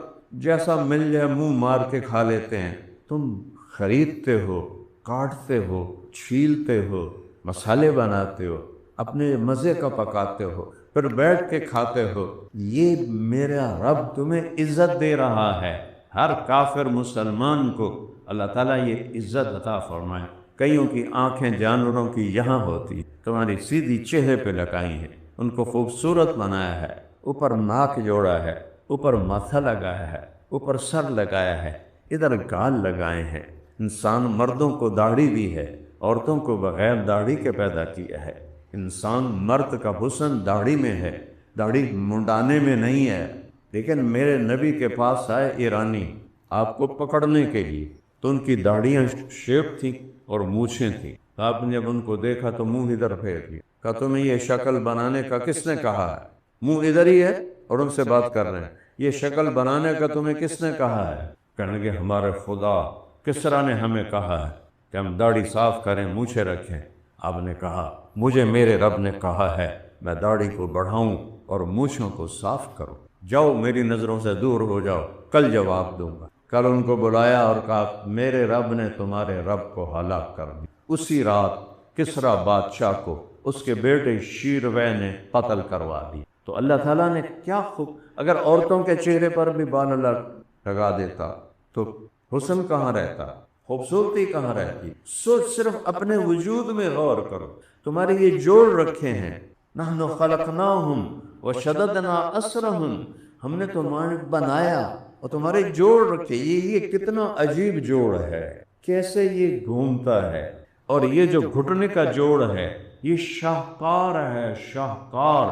جیسا مل جائے منہ مار کے کھا لیتے ہیں، تم خریدتے ہو، کاٹتے ہو، چھیلتے ہو، مسالے بناتے ہو، اپنے مزے کا پکاتے ہو، پھر بیٹھ کے کھاتے ہو۔ یہ میرا رب تمہیں عزت دے رہا ہے۔ ہر کافر مسلمان کو اللہ تعالیٰ یہ عزت عطا فرمائے۔ کئیوں کی آنکھیں جانوروں کی یہاں ہوتی، تمہاری سیدھی چہرے پہ لگائی ہیں، ان کو خوبصورت بنایا ہے، اوپر ناک جوڑا ہے، اوپر ماتھا لگایا ہے، اوپر سر لگایا ہے، ادھر گال لگائے ہیں۔ انسان مردوں کو داڑھی دی ہے، عورتوں کو بغیر داڑھی کے پیدا کیا ہے۔ انسان مرد کا حسن داڑھی میں ہے، داڑھی منڈانے میں نہیں ہے۔ لیکن میرے نبی کے پاس آئے ایرانی آپ کو پکڑنے کے لیے، تو ان کی داڑھیاں شیپ تھیں اور مونچھیں تھیں۔ آپ نے جب ان کو دیکھا تو منہ ادھر پھیر دیا، کہا تمہیں یہ شکل بنانے کا کس نے کہا ہے؟ منہ ادھر ہی ہے اور ان سے بات کر رہے ہیں، یہ شکل بنانے کا تمہیں کس نے کہا ہے؟ کہنے لگے ہمارے خدا کسریٰ نے ہمیں کہا ہے کہ ہم داڑھی صاف کریں، مونچھیں رکھیں۔ آپ نے کہا مجھے میرے رب نے کہا ہے میں داڑھی کو بڑھاؤں اور مونچھوں کو صاف کروں، جاؤ میری نظروں سے دور ہو جاؤ، کل جواب دوں گا۔ کل ان کو بلایا اور کہا میرے رب نے تمہارے رب کو ہلاک کر دیا۔ اسی رات کسریٰ بادشاہ کو اس کے بیٹے شیروے نے قتل کروا دی۔ تو اللہ تعالیٰ نے کیا خوب، اگر عورتوں کے چہرے پر بھی بال لگا دیتا تو حسن کہاں رہتا، خوبصورتی کہاں رہتی؟ سوچ، صرف اپنے وجود میں غور کرو، تمہارے یہ جوڑ رکھے ہیں، نحن خلقناہم وشددنا اسرہم، ہم نے تمہیں بنایا اور تمہارے جوڑ رکھے۔ یہ کتنا عجیب جوڑ ہے، کیسے یہ گھومتا ہے، اور یہ جو گھٹنے کا جوڑ ہے یہ شاہکار ہے، شاہکار،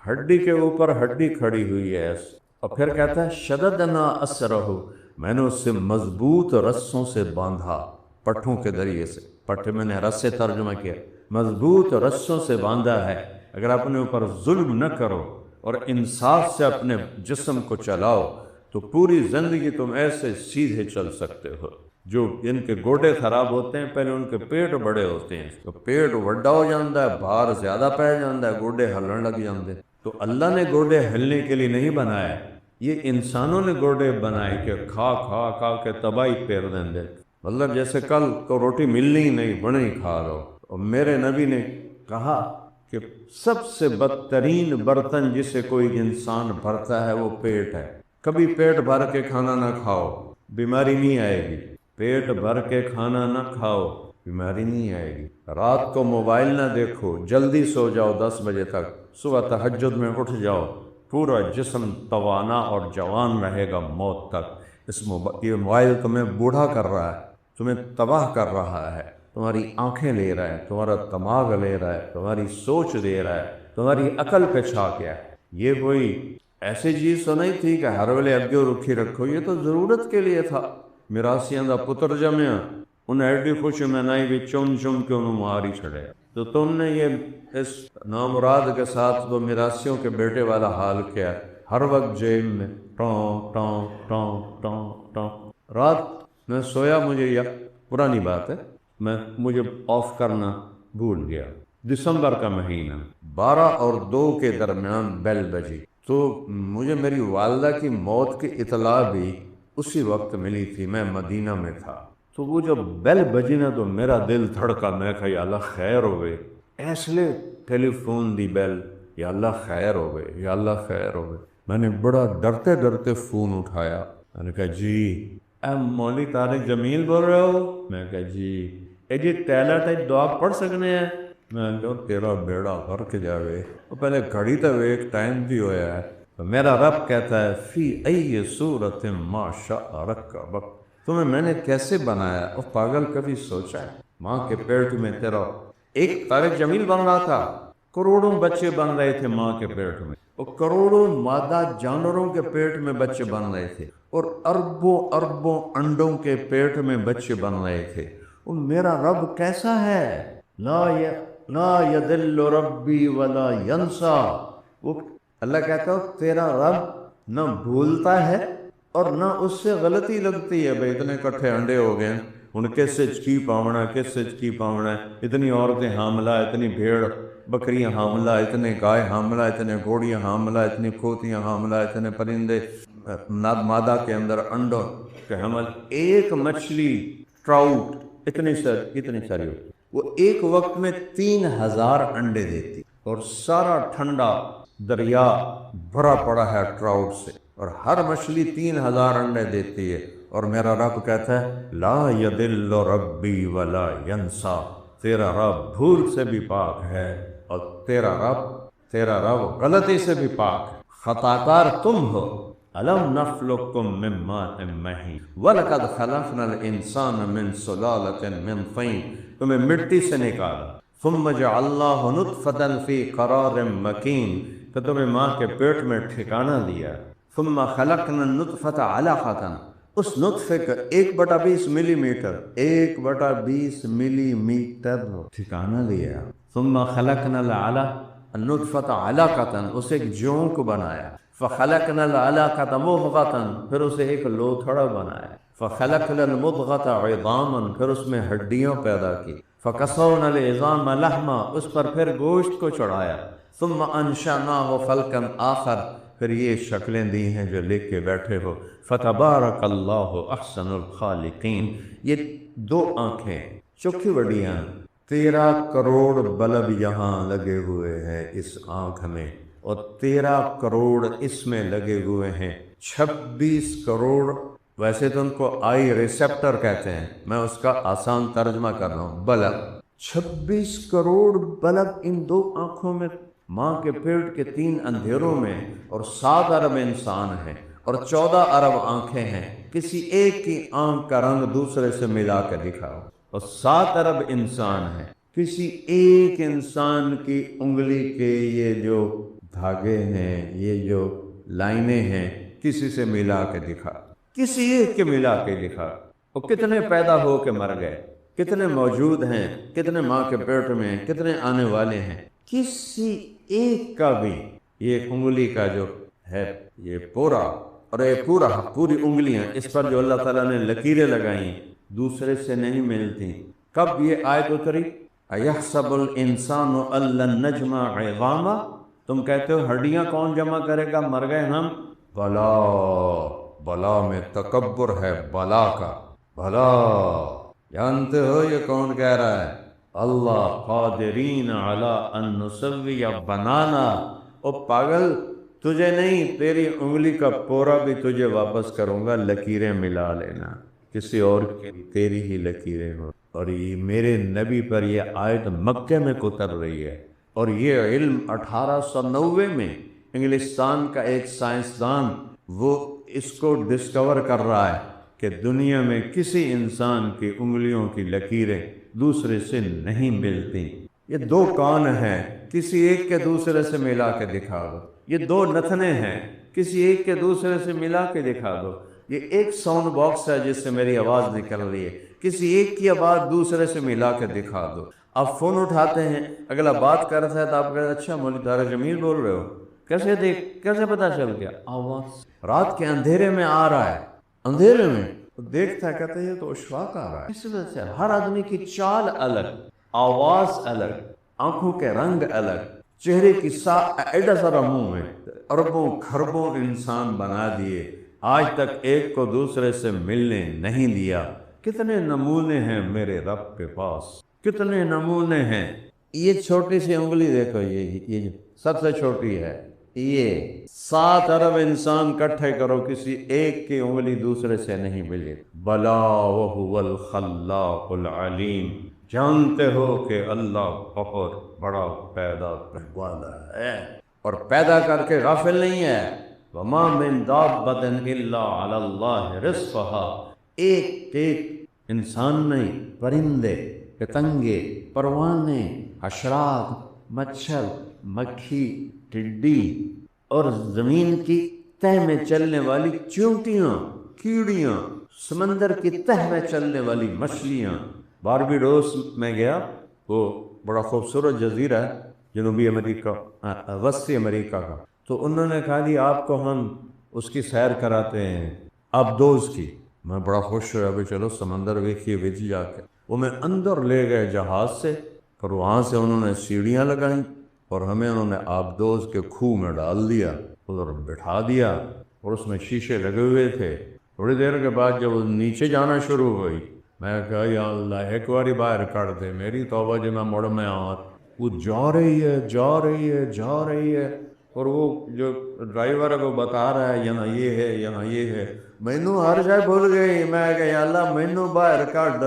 ہڈی کے اوپر ہڈی کھڑی ہوئی ہے۔ اور پھر کہتا ہے شددنا اسرہ، میں نے اس سے مضبوط رسوں سے باندھا، پٹھوں کے ذریعے سے، پٹھے میں نے رس سے ترجمہ کیا، مضبوط رسوں سے باندھا ہے۔ اگر اپنے اوپر ظلم نہ کرو اور انصاف سے اپنے جسم کو چلاؤ تو پوری زندگی تم ایسے سیدھے چل سکتے ہو۔ جو ان کے گوڈے خراب ہوتے ہیں، پہلے ان کے پیٹ بڑے ہوتے ہیں، تو پیٹ وڈا ہو جاتا ہے، بھار زیادہ پہ جاتا ہے، گوڈے ہلن لگ جاتے ہیں۔ تو اللہ نے گوڈے ہلنے کے لیے نہیں بنایا، یہ انسانوں نے گوڈے بنائے کہ کھا کھا کھا کے تباہی پھیر دیں دے، مطلب جیسے کل کو روٹی ملنی ہی نہیں، بڑے ہی کھا لو۔ اور میرے نبی نے کہا کہ سب سے بدترین برتن جسے کوئی انسان بھرتا ہے وہ پیٹ ہے۔ کبھی پیٹ بھر کے کھانا نہ کھاؤ، بیماری نہیں آئے گی۔ پیٹ بھر کے کھانا نہ کھاؤ، بیماری نہیں آئے گی۔ رات کو موبائل نہ دیکھو، جلدی سو جاؤ 10 بجے تک، صبح تہجد میں اٹھ جاؤ، پورا جسم توانا اور جوان رہے گا موت تک۔ یہ موبائل تمہیں بوڑھا کر رہا ہے، تمہیں تباہ کر رہا ہے، تمہاری آنکھیں لے رہا ہے، تمہارا دماغ لے رہا ہے، تمہاری سوچ دے رہا ہے، تمہاری عقل پہ چھا گیا ہے۔ یہ کوئی ایسی چیز تو نہیں تھی کہ ہر ویلے اگے رکھی رکھو، یہ تو ضرورت کے لیے تھا۔ میراثیاں دا پتر جمیا، انہیں ایڈی خوش منائی بھی چم چم کے انہوں مار ہی چھڑے۔ تو تم نے یہ اس نامراد کے ساتھ تو میراثیوں کے بیٹے والا حال کیا، ہر وقت جیب میں ٹوں ٹوں ٹوں ٹوں ٹوں۔ رات میں سویا، مجھے یہ پرانی بات ہے، مجھے آف کرنا بھول گیا۔ دسمبر کا مہینہ، 12 اور 2 کے درمیان بیل بجی، تو مجھے میری والدہ کی موت کی اطلاع بھی اسی وقت ملی تھی، میں مدینہ میں تھا۔ تو وہ جب بیل بجی نا تو میرا دل دھڑکا، میں کہا یا اللہ خیر ہوئے، اس لیے ٹیلی فون دی بیل، یا اللہ خیر ہوئے، یا اللہ خیر ہوئے۔ میں نے بڑا ڈرتے ڈرتے فون اٹھایا، میں نے کہا جی مولوی طارق جمیل بول رہے ہو؟ میں کہا جی جی تیلا تے دعا پڑھ سکنے ہیں؟ میں کہا تیرا بیڑا غرق جاوے، وہ پہلے گھڑی تو ایک ٹائم بھی ہویا ہے۔ تو میرا رب کہتا ہے فی ای صورت ما شاء رکبک، تمہیں میں نے کیسے بنایا؟ اور پاگل کبھی سوچا ہے ماں کے پیٹ میں تیرا ایک طارق جمیل بن رہا تھا، کروڑوں بچے بن رہے تھے ماں کے پیٹ میں، اور کروڑوں مادہ جانوروں کے پیٹ میں بچے بن رہے تھے، اور اربوں اربوں انڈوں کے پیٹ میں بچے بن رہے تھے۔ اور میرا رب کیسا ہے؟ لا یدل ربی ولا ینسا، وہ اللہ کہتا ہے تیرا رب نہ بھولتا ہے اور نہ اس سے غلطی لگتی ہے۔ بھئی اتنے کٹھے انڈے ہو گئے، ان کس سے کی پاونا ہے، کس سے کی پاونا ہے، اتنی عورتیں حاملہ، اتنی بھیڑ بکریاں حاملہ، اتنے گائے حاملہ، اتنے گھوڑیاں حاملہ، اتنی کھوتیاں حاملہ، اتنے پرندے مادہ کے اندر انڈوں کے حمل، ایک مچھلی ٹراؤٹ اتنی ساری وہ ایک وقت میں 3000 انڈے دیتی، اور سارا ٹھنڈا دریا بھرا پڑا ہے ٹراؤٹ سے، اور ہر مچھلی 3000 انڈے دیتی ہے۔ اور میرا رب کہتا ہے لا یدل ربی ولا ینسا، تیرا رب بھول سے بھی پاک ہے، اور تیرا رب غلطی سے بھی پاک ہے، خطاکار تم ہو۔ أَلَمْ نَخْلُقكُّم مِّن مَّاءٍ مَّهِينٍ وَلَقَدْ خَلَقْنَا الْإِنسَانَ مِن سُلَالَةٍ مِّن طِينٍ، تمہیں مٹی سے نکالا، ثُمَّ جَعَلْنَاهُ نُطْفَةً فِي قَرَارٍ مَّكِينٍ، پھر تمہیں ماں کے پیٹ میں ٹھکانہ دیا، ثُمَّ خَلَقْنَا النُّطْفَةَ عَلَقَةً، اس نطفے کا 1/20 ملی میٹر، 1/20 ملی میٹر ٹھکانہ دیا، ثُمَّ خَلَقْنَا النُّطْفَةَ عَلَقَةً، اسے ایک جونک بنایا، فَخَلَقْنَا الْعَلَقَةَ مُضْغَةً، پھر اسے ایک لوتھڑا بنایا، فَخَلَقْنَا الْمُضْغَةَ عِظَامًا، پھر اس میں ہڈیاں پیدا کی، فَكَسَوْنَا الْعِظَامَ لَحْمًا، اس پر پھر گوشت کو چڑھایا، ثُمَّ أَنشَأْنَاهُ خَلْقًا آخر، پھر یہ شکلیں دی ہیں جو لکھ کے بیٹھے ہو، فَتَبَارَكَ اللَّهُ أَحْسَنُ الْخَالِقِينَ۔ یہ 2 آنکھیں چوکھی وڈیاں، 13 کروڑ بلب یہاں لگے ہوئے ہیں اس آنکھ میں، اور 13 کروڑ اس میں لگے ہوئے ہیں، 26 کروڑ، ویسے تو ان کو آئی ریسیپٹر کہتے ہیں، میں اس کا آسان ترجمہ کر رہا ہوں، بلب، 26 کروڑ بلب ان 2 آنکھوں میں، ماں کے پیٹ کے 3 اندھیروں میں، اور 7 ارب انسان ہیں، اور 14 ارب آنکھیں ہیں، کسی ایک کی آنکھ کا رنگ دوسرے سے ملا کے دکھاؤ، اور 7 ارب انسان ہیں، کسی ایک انسان کی انگلی کے یہ جو دھاگے ہیں، یہ جو لائنیں ہیں، کسی سے ملا کے دکھا، کسی ایک کے ملا کے دکھا، اور کتنے پیدا ہو کے مر گئے، کتنے موجود ہیں، کتنے ماں کے پیٹ میں، کتنے آنے والے ہیں، کسی ایک کا بھی یہ انگلی کا جو ہے یہ پورا، اور یہ پوری انگلیاں اس پر جو اللہ تعالیٰ نے لکیریں لگائیں دوسرے سے نہیں ملتی۔ کب یہ آیت اتری؟ اَيَحْسَبُ الْإِنسَانُ أَن لَّن نَّجْمَعَ عِظَامَهُ، تم کہتے ہو ہڈیاں کون جمع کرے گا، مر گئے ہم، بلا میں تکبر ہے، بلا کا بلا، جانتے ہو یہ کون کہہ رہا ہے؟ اللہ، قادرین علی ان نسوی بنانا، او پاگل تجھے نہیں، تیری انگلی کا پورا بھی تجھے واپس کروں گا، لکیریں ملا لینا، کسی اور کی تیری ہی لکیریں ہو۔ اور یہ میرے نبی پر یہ آیت مکے میں اتر رہی ہے، اور یہ علم 1890 میں انگلستان کا ایک سائنسدان وہ اس کو ڈسکور کر رہا ہے کہ دنیا میں کسی انسان کی انگلیوں کی لکیریں دوسرے سے نہیں ملتی۔ یہ 2 کان ہیں کسی ایک کے دوسرے سے ملا کے دکھا دو. یہ دو نتنے ہیں، کسی ایک کے دوسرے سے ملا کے دکھا دو. یہ ایک ساؤنڈ باکس ہے جس سے میری آواز نکل رہی ہے، کسی ایک کی آواز دوسرے سے ملا کے دکھا دو. آپ فون اٹھاتے ہیں، اگلا بات کرتا ہے تو آپ کہتے ہیں اچھا مولوی طارق جمیل بول رہے ہو، کیسے پتا چل گیا؟ آواز رات کے اندھیرے میں آ رہا ہے، اندھیرے میں دیکھتا ہے، کہتا ہے یہ تو اشفاق آ رہا ہے. اس وجہ سے ہر آدمی کی چال الگ، آواز الگ، آنکھوں کے رنگ الگ، چہرے کی ایڈا سارا منہ ہے. اربوں کھربوں انسان بنا دیے، آج تک ایک کو دوسرے سے ملنے نہیں دیا. کتنے نمونے ہیں میرے رب کے پاس، کتنے نمونے ہیں. یہ چھوٹی سی انگلی دیکھو، یہ سب سے چھوٹی ہے. یہ 7 ارب انسان کٹھے کرو، کسی ایک کی انگلی دوسرے سے نہیں ملے. بلا وہو الخلاق العلیم، جانتے ہو کہ اللہ بہت بڑا پیدا کرنے والا ہے اور پیدا کر کے غافل نہیں ہے. وما من دابۃ الا علی اللہ رزقھا، ایک انسان نہیں، پرندے، پتنگے، پروانے، حشرات، مچھر، مکھی، ٹڈی اور زمین کی تہ میں چلنے والی چیونٹیاں، کیڑیاں، سمندر کی تہ میں چلنے والی مچھلیاں. باربیڈوس میں گیا، وہ بڑا خوبصورت جزیرہ ہے جنوبی امریکہ، وسطی امریکہ کا. تو انہوں نے کہا جی آپ کو ہم اس کی سیر کراتے ہیں، آبدوز کی. میں بڑا خوش ہوا، بھی چلو سمندر دیکھیے وچ جا کے. وہ میں اندر لے گئے جہاز سے، اور وہاں سے انہوں نے سیڑھیاں لگائیں اور ہمیں انہوں نے آبدوز کے کھوہ میں ڈال دیا، ادھر بٹھا دیا، اور اس میں شیشے لگے ہوئے تھے. تھوڑی دیر کے بعد جب وہ نیچے جانا شروع ہوئی، میں کہا یا اللہ ایک باری باہر کر دے، میری توبہ جو میں مڑ میں آؤں. وہ جا رہی ہے، جا رہی ہے، جا رہی ہے، اور وہ جو ڈرائیور ہے وہ بتا رہا ہے یہاں یہ ہے، یہاں یہ ہے. مینوں ہر جگہ بھول گئی. میں کہ یا اللہ مینوں باہر کڈ،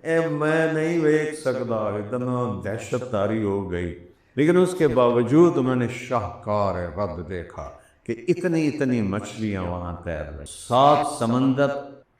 اے میں نہیں دیکھ سکتا. اتنا دہشت تاری ہو گئی. لیکن اس کے باوجود میں نے شاہکار رب دیکھا کہ اتنی مچھلیاں وہاں تیر رہی. 7 سمندر،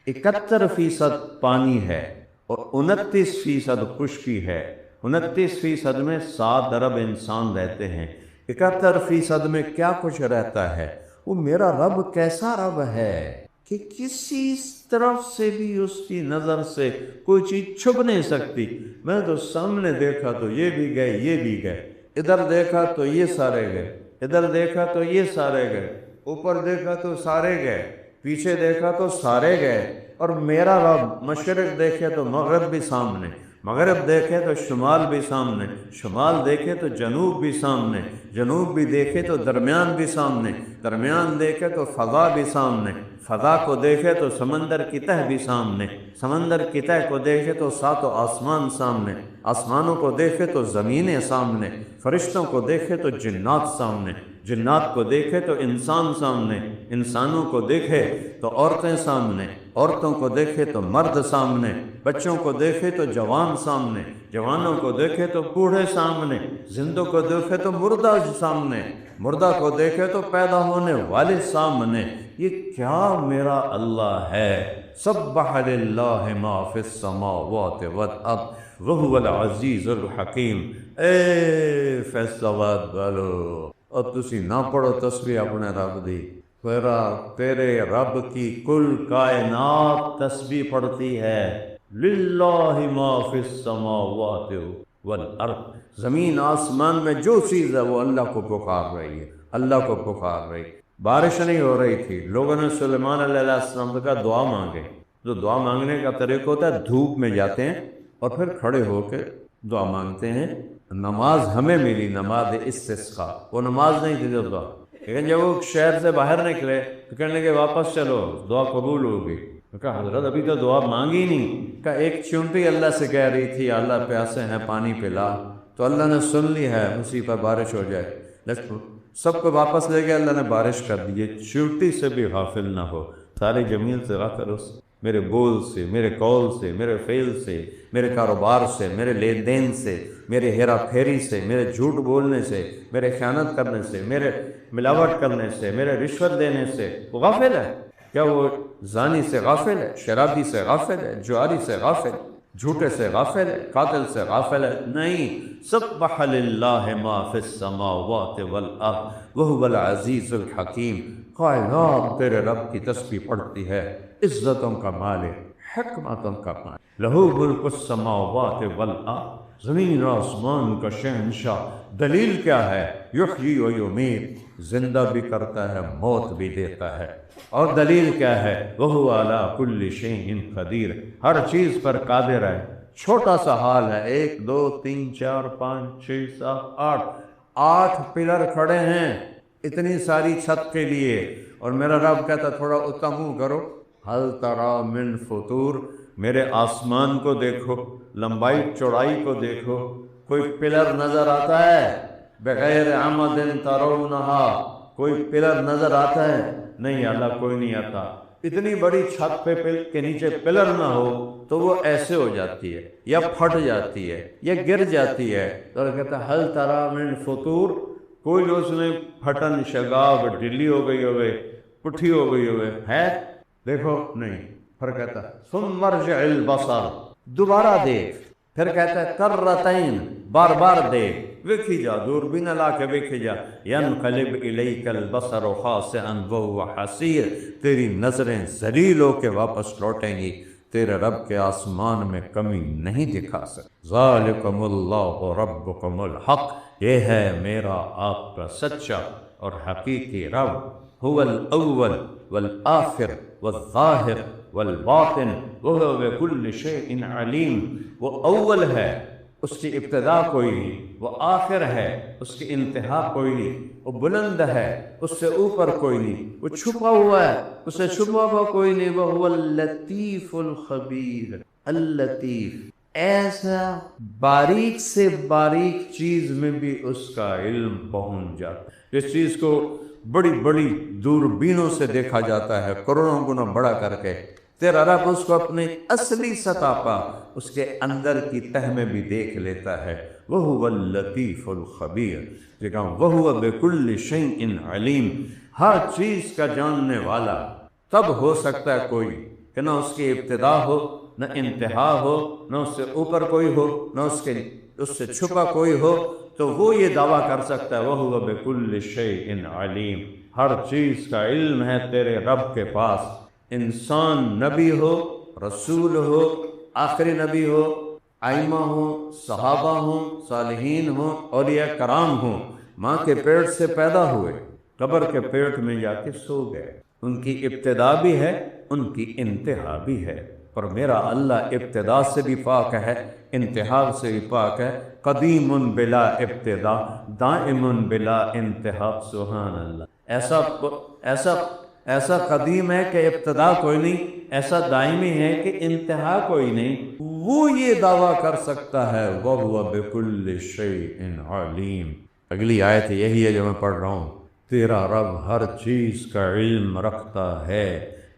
71% پانی ہے اور 29% خشکی ہے. 29% میں 7 ارب انسان رہتے ہیں. 71% میں کیا کچھ رہتا ہے. وہ میرا رب کیسا رب ہے کہ کسی طرف سے بھی اس کی نظر سے کوئی چیز چھپ نہیں سکتی. میں تو سامنے دیکھا تو یہ بھی گئے، یہ بھی گئے، ادھر دیکھا تو یہ سارے گئے، ادھر دیکھا تو یہ سارے گئے، اوپر دیکھا تو سارے گئے، پیچھے دیکھا تو سارے گئے. اور میرا رب مشرق دیکھے تو مغرب بھی سامنے، مغرب دیکھے تو شمال بھی سامنے، شمال دیکھے تو جنوب بھی سامنے، جنوب بھی دیکھے تو درمیان بھی سامنے، درمیان دیکھے تو فضا بھی سامنے، فضا کو دیکھے تو سمندر کی تہ بھی سامنے، سمندر کی تہ کو دیکھے تو 7 آسمان سامنے، آسمانوں کو دیکھے تو زمینیں سامنے، فرشتوں کو دیکھے تو جنات سامنے، جنات کو دیکھے تو انسان سامنے، انسانوں کو دیکھے تو عورتیں سامنے، عورتوں کو دیکھے تو مرد سامنے، بچوں کو دیکھے تو جوان سامنے، جوانوں کو دیکھے تو بوڑھے سامنے، زندوں کو دیکھے تو مردہ سامنے، مردہ کو دیکھے تو پیدا ہونے والے سامنے. یہ کیا میرا اللہ ہے. سبح للہ ما فی السماوات والارض وہو العزیز الحکیم. اے فیصلہ باد والو، اور تسی نہ پڑھو تسبیح اپنے رب دی. تیرے رب کی کل کائنات تسبیح پڑھتی ہے. للہ ما فی السماوات والارض، زمین آسمان میں جو چیز ہے وہ اللہ کو پکار رہی ہے، اللہ کو پکار رہی. بارش نہیں ہو رہی تھی، لوگوں نے سلیمان علیہ السلام کا دعا مانگے. جو دعا مانگنے کا طریقہ ہوتا ہے دھوپ میں جاتے ہیں اور پھر کھڑے ہو کے دعا مانگتے ہیں. نماز ہمیں ملی، نماز استسقاء، وہ نماز نہیں تھی دعا. لیکن جب وہ شہر سے باہر نکلے تو کہنے لگے واپس چلو دعا قبول ہوگی. کہا حضرت ابھی تو دعا مانگی نہیں. کہا ایک چونٹی اللہ سے کہہ رہی تھی اللہ پیاسے ہیں پانی پلا، تو اللہ نے سن لی ہے، اسی پر بارش ہو جائے. سب کو واپس لے گئے، اللہ نے بارش کر دی. چونٹی سے بھی غافل نہ ہو، سارے جمیل سے غافل ہو، میرے بول سے، میرے قول سے، میرے فعل سے، میرے کاروبار سے، میرے لین دین سے، میرے ہیرا پھیری سے، میرے جھوٹ بولنے سے، میرے خیانت کرنے سے، میرے ملاوٹ کرنے سے، میرے رشوت دینے سے. وہ غافل ہے کیا؟ وہ زانی سے غافل ہے، شرابی سے غافل ہے، جواری سے غافل، جھوٹے سے غافل ہے، قاتل سے غافل ہے؟ نہیں، سبح للہ ما فی السماوات والارض وہو العزیز الحکیم، کائنات تیرے رب کی تسبیح پڑھتی ہے، عزتوں کا مالک، حکمتوں کا مالک، لہو ملک السماوات والارض، زمین و آسمان کا شہنشاہ۔ دلیل کیا ہے؟ یحیی و یمیت، زندہ بھی کرتا ہے، موت بھی دیتا ہے۔ اور دلیل کیا ہے؟ وَهُوَ عَلَىٰ كُلِّ شَيْءٍ قدیر، ہر چیز پر قادر ہے۔ چھوٹا سا حال ہے، 1 2 3 4 5 6 7 8 پلر کھڑے ہیں اتنی ساری چھت کے لیے، اور میرا رب کہتا تھوڑا اتنا منہ کرو، هَلْ تَرَىٰ مِن فُطُورٍ، میرے آسمان کو دیکھو، لمبائی چوڑائی کو دیکھو، کوئی پلر نظر آتا ہے؟ بغیر عمد ترونہا، کوئی پلر نظر آتا ہے؟ نہیں، اللہ کوئی نہیں آتا۔ اتنی بڑی چھت پہ کے نیچے پلر نہ ہو تو وہ ایسے ہو جاتی ہے، یا پھٹ جاتی ہے، یا گر جاتی ہے۔ تو اللہ کہتا ہے ہل تری من فطور، کوئی جو اس میں پھٹن شگاف ڈلی ہو گئی ہوئے، پٹھی ہو گئی ہوئے ہے؟ دیکھو نہیں۔ پھر کہتا ہے ثم ارجع البصر، دوبارہ دیکھ۔ پھر کہتا ہے کرتین، بار بار دیکھ، ویکھی جا، دوربین لا کے ویکھی جا۔ ینقلب الیک البصر خاسئا وہو حسیر، تیری نظریں ذلیل ہو کے واپس لوٹیں گی، تیرے رب کے آسمان میں کمی نہیں دکھا سکتے۔ ذالکم اللہ ربکم الحق، یہ ہے میرا آپ کا سچا اور حقیقی رب۔ هو الاول والآخر والظاہر والباطن وهو بكل شيء علیم، وہ اول ہے، اس کی ابتدا کوئی نہیں، وہ آخر ہے، اس کی انتہا کوئی نہیں، وہ بلند ہے، اس سے اوپر کوئی نہیں، وہ چھپا ہوا ہے، اس سے چھپا ہوا کوئی نہیں۔ وهو اللطیف الخبیر، اللطیف، ایسا باریک سے باریک چیز میں بھی اس کا علم پہنچ جاتا ہے۔ جس چیز کو بڑی بڑی دوربینوں سے دیکھا جاتا ہے، کروڑوں گنا بڑا کر کے، تیرا رب اس کو اپنی اصلی سطح پر اس کے اندر کی تہ میں بھی دیکھ لیتا ہے۔ وَهُوَ اللطیف الخبیر، وَهُوَ بِكُلِّ شَيْءٍ علیم، ہر چیز کا جاننے والا۔ تب ہو سکتا ہے کوئی کہ نہ اس کی ابتدا ہو، نہ انتہا ہو، نہ اس سے اوپر کوئی ہو، نہ اس سے چھپا کوئی ہو، تو وہ یہ دعویٰ کر سکتا ہے وَهُوَ بِكُلِّ شَيْءٍ علیم، ہر چیز کا علم ہے تیرے رب کے پاس۔ انسان نبی ہو، رسول ہو، آخری نبی ہو، ائمہ ہوں، صحابہ ہوں، صالحین ہوں، اولیاء کرام ہوں، ماں کے پیٹ سے پیدا ہوئے، قبر کے پیٹ میں جا کے سو گئے، ان کی ابتدا بھی ہے، ان کی انتہا بھی ہے، پر میرا اللہ ابتدا سے بھی پاک ہے، انتہا سے بھی پاک ہے، قدیم بلا ابتدا، دائم بلا انتہا، سبحان اللہ۔ ایسا قدیم ہے کہ ابتدا کوئی نہیں، ایسا دائمی ہے کہ انتہا کوئی نہیں، وہ یہ دعویٰ کر سکتا ہے وَهُوَ بِكُلِّ شَيْءٍ علیم۔ اگلی آیت یہی ہے جو میں پڑھ رہا ہوں، تیرا رب ہر چیز کا علم رکھتا ہے،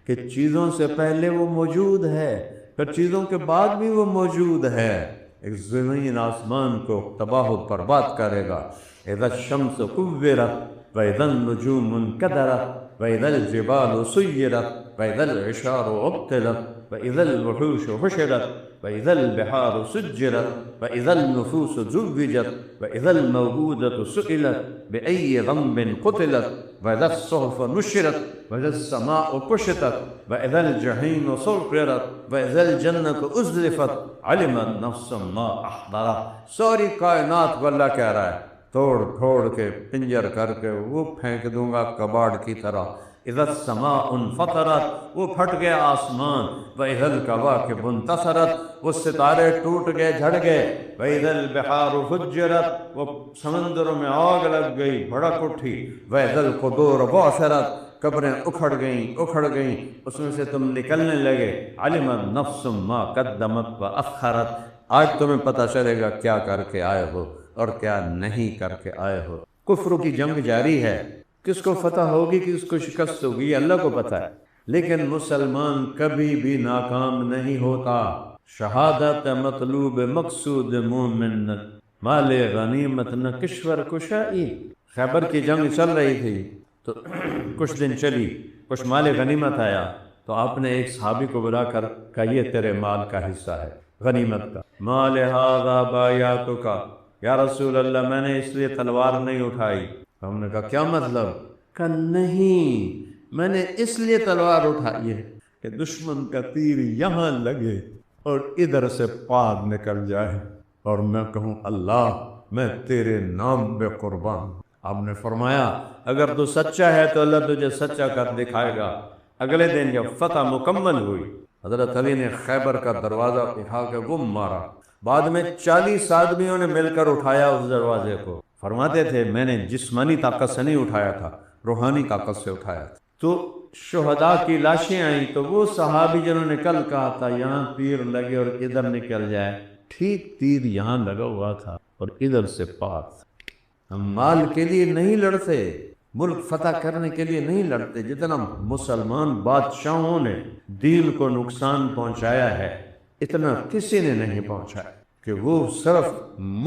کہ چیزوں سے پہلے وہ موجود ہے، پھر چیزوں کے بعد بھی وہ موجود ہے۔ ایک زمین آسمان کو تباہ و برباد کرے گا۔ اذا الشمس كورت وإذا النجوم انكدرت وإذا الجبال سيرت وإذا العشار عطلت وإذا الوحوش حشرت وإذا البحار سجرت وإذا النفوس زوجت وإذا الموءودة سئلت بأي ذنب قتلت وإذا الصحف نشرت وإذا السماء كشطت وإذا الجحيم سعرت وإذا الجنة أزلفت علمت نفس ما أحضرت۔ ساری کائنات کو اللہ کہہ رہا ہے، توڑ پھوڑ کے پنجر کر کے وہ پھینک دوں گا کباڑ کی طرح۔ اذا السماء انفطرت، وہ پھٹ گیا آسمان۔ واذا الکواکب انتصرت، وہ ستارے ٹوٹ گئے، جھڑ گئے۔ واذا البحار فجرت، وہ سمندروں میں آگ لگ گئی، بھڑک اٹھی۔ واذا القبور بعثرت، قبریں اکھڑ گئیں، اس میں سے تم نکلنے لگے۔ علمت نفس ما قدمت واخرت، آج تمہیں پتہ چلے گا کیا کر کے آئے ہو اور کیا نہیں کر کے آئے ہو۔ کفر کی جنگ جاری ہے، کس کو فتح ہوگی، کس کو شکست ہوگی، اللہ کو پتہ ہے، لیکن مسلمان کبھی بھی ناکام نہیں ہوتا۔ شہادت مطلوب مقصود مومن، مال غنیمت نہ کشور کشائی۔ خیبر کی جنگ چل رہی تھی تو کچھ دن چلی، کچھ مال غنیمت آیا، تو آپ نے ایک صحابی کو بلا کر کہا یہ تیرے مال کا حصہ ہے، غنیمت کا۔ ما لہذا بایعتک، یا رسول اللہ میں نے اس لیے تلوار نہیں اٹھائی۔ ہم نے کہا کیا مطلب؟ کہ نہیں، میں نے اس لیے تلوار اٹھائی ہے کہ دشمن کا تیر یہاں لگے اور ادھر سے پار نکل جائے اور میں کہوں اللہ میں تیرے نام پہ قربان ہوں۔ آپ نے فرمایا اگر تو سچا ہے تو اللہ تجھے سچا کر دکھائے گا۔ اگلے دن جب فتح مکمل ہوئی، حضرت علی نے خیبر کا دروازہ اٹھا کے گم مارا۔ بعد میں 40 آدمیوں نے مل کر اٹھایا اس دروازے کو۔ فرماتے تھے میں نے جسمانی طاقت سے نہیں اٹھایا تھا، روحانی طاقت سے اٹھایا تھا۔ تو شہداء کی لاشیں آئیں تو وہ صحابی جنہوں نے کل کہا تھا یہاں تیر لگے اور ادھر نکل جائے، ٹھیک تیر یہاں لگا ہوا تھا اور ادھر سے پار۔ ہم مال کے لیے نہیں لڑتے، ملک فتح کرنے کے لیے نہیں لڑتے، جتنا مسلمان بادشاہوں نے دین کو نقصان پہنچایا ہے اتنا کسی نے نہیں پہنچایا، کہ وہ صرف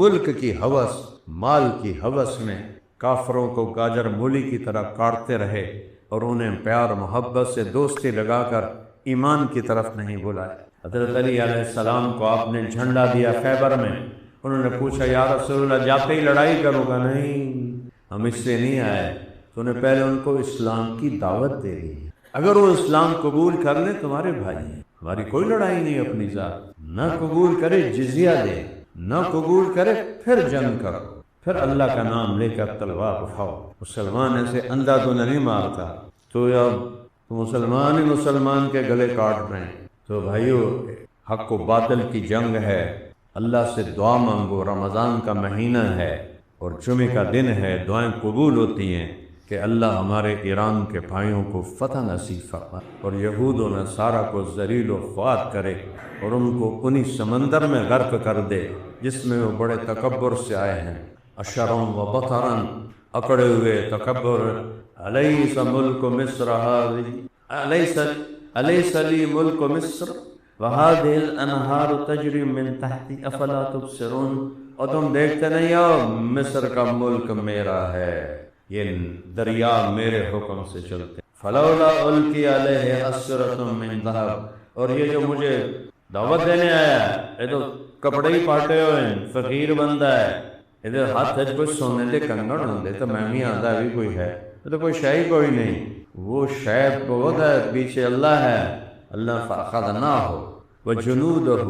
ملک کی ہوس، مال کی ہوس میں کافروں کو گاجر مولی کی طرح کاٹتے رہے اور انہیں پیار محبت سے دوستی لگا کر ایمان کی طرف نہیں بلایا۔ حضرت علی علیہ السلام کو آپ نے جھنڈا دیا خیبر میں، انہوں نے پوچھا یا رسول اللہ جاتے ہی لڑائی کروں گا؟ نہیں، ہم اس سے نہیں آئے، تو نے پہلے ان کو اسلام کی دعوت دے دی، اگر وہ اسلام قبول کر لیں تمہارے بھائی ہیں، ہماری کوئی لڑائی نہیں اپنی ذات، نہ قبول کرے جزیہ دے، نہ قبول کرے پھر جنگ کرو، پھر اللہ کا نام لے کر تلوار اٹھاؤ۔ مسلمان ایسے اندھا تو نہیں مارتا، تو اب مسلمان ہی مسلمان کے گلے کاٹ رہے ہیں۔ تو بھائیو حق و باطل کی جنگ ہے، اللہ سے دعا مانگو، رمضان کا مہینہ ہے اور جمعے کا دن ہے، دعائیں قبول ہوتی ہیں کہ اللہ ہمارے ایران کے بھائیوں کو فتح نصیب فرمائے اور یہود و نصارہ کو ذلیل و خوار کرے اور ان کو انہی سمندر میں غرق کر دے جس میں وہ بڑے تکبر سے آئے ہیں، اشرم و بطرن، اکڑے ہوئے تکبر۔ الیس ملک مصر الیس لی ملک مصر وہذہ الانہار تجری من تحتی افلا تبصرون، اور تم دیکھتے نہیں ہو مصر کا ملک میرا ہے، یہ دریا میرے حکم سے چلتے۔ فلولا القی علیہ اسورۃ من ذہب، اور یہ جو مجھے دعوت دینے آیا ہے یہ تو کپڑے ہی پاٹے ہوئے ہیں، فقیر بندہ ہے، ادھر ہاتھ ہے کوئی سونے دے کنگڑ ہوں دے تو میں بھی آدھا بھی کوئی ہے، یہ تو کوئی شے کوئی نہیں، وہ شے بہت ہے، پیچھے اللہ ہے، اللہ فاخذناہ وجنودہ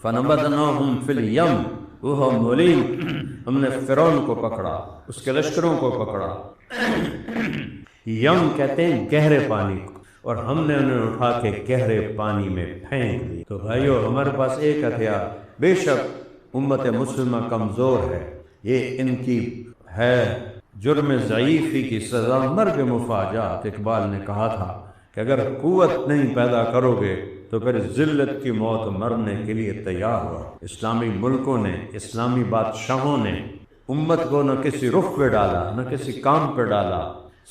فنبذناہم فی الیم وہو ملیم، ہم نے فرعون کو پکڑا، اس کے لشکروں کو پکڑا، یم کہتے ہیں گہرے پانی کو، اور ہم نے انہیں اٹھا کے گہرے پانی میں پھینک دی۔ تو بھائیو ہمارے پاس ایک ہتھیار، بے شک امت مسلمہ کمزور ہے، یہ ان کی ہے جرم ضعیفی کی سزا مرگ مفاجات۔ اقبال نے کہا تھا کہ اگر قوت نہیں پیدا کرو گے تو پھر ذلت کی موت مرنے کے لیے تیار ہو۔ اسلامی ملکوں نے، اسلامی بادشاہوں نے امت کو نہ کسی رخ پہ ڈالا نہ کسی کام پہ ڈالا،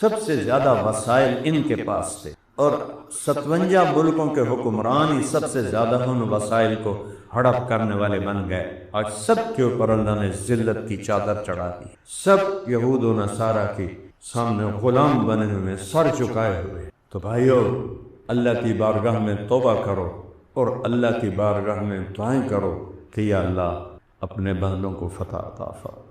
سب سے زیادہ وسائل ان کے پاس تھے، اور 57 ملکوں کے حکمران ہی سب سے زیادہ ان وسائل کو ہڑپ کرنے والے بن گئے۔ آج سب کے اوپر اللہ نے ذلت کی چادر چڑھا دی، سب یہود و نصارہ کی سامنے غلام بنے ہوئے، سر جھکائے ہوئے۔ تو بھائیو اللہ کی بارگاہ میں توبہ کرو اور اللہ کی بارگاہ میں دعائیں کرو کہ یا اللہ اپنے بندوں کو فتح عطا فرما۔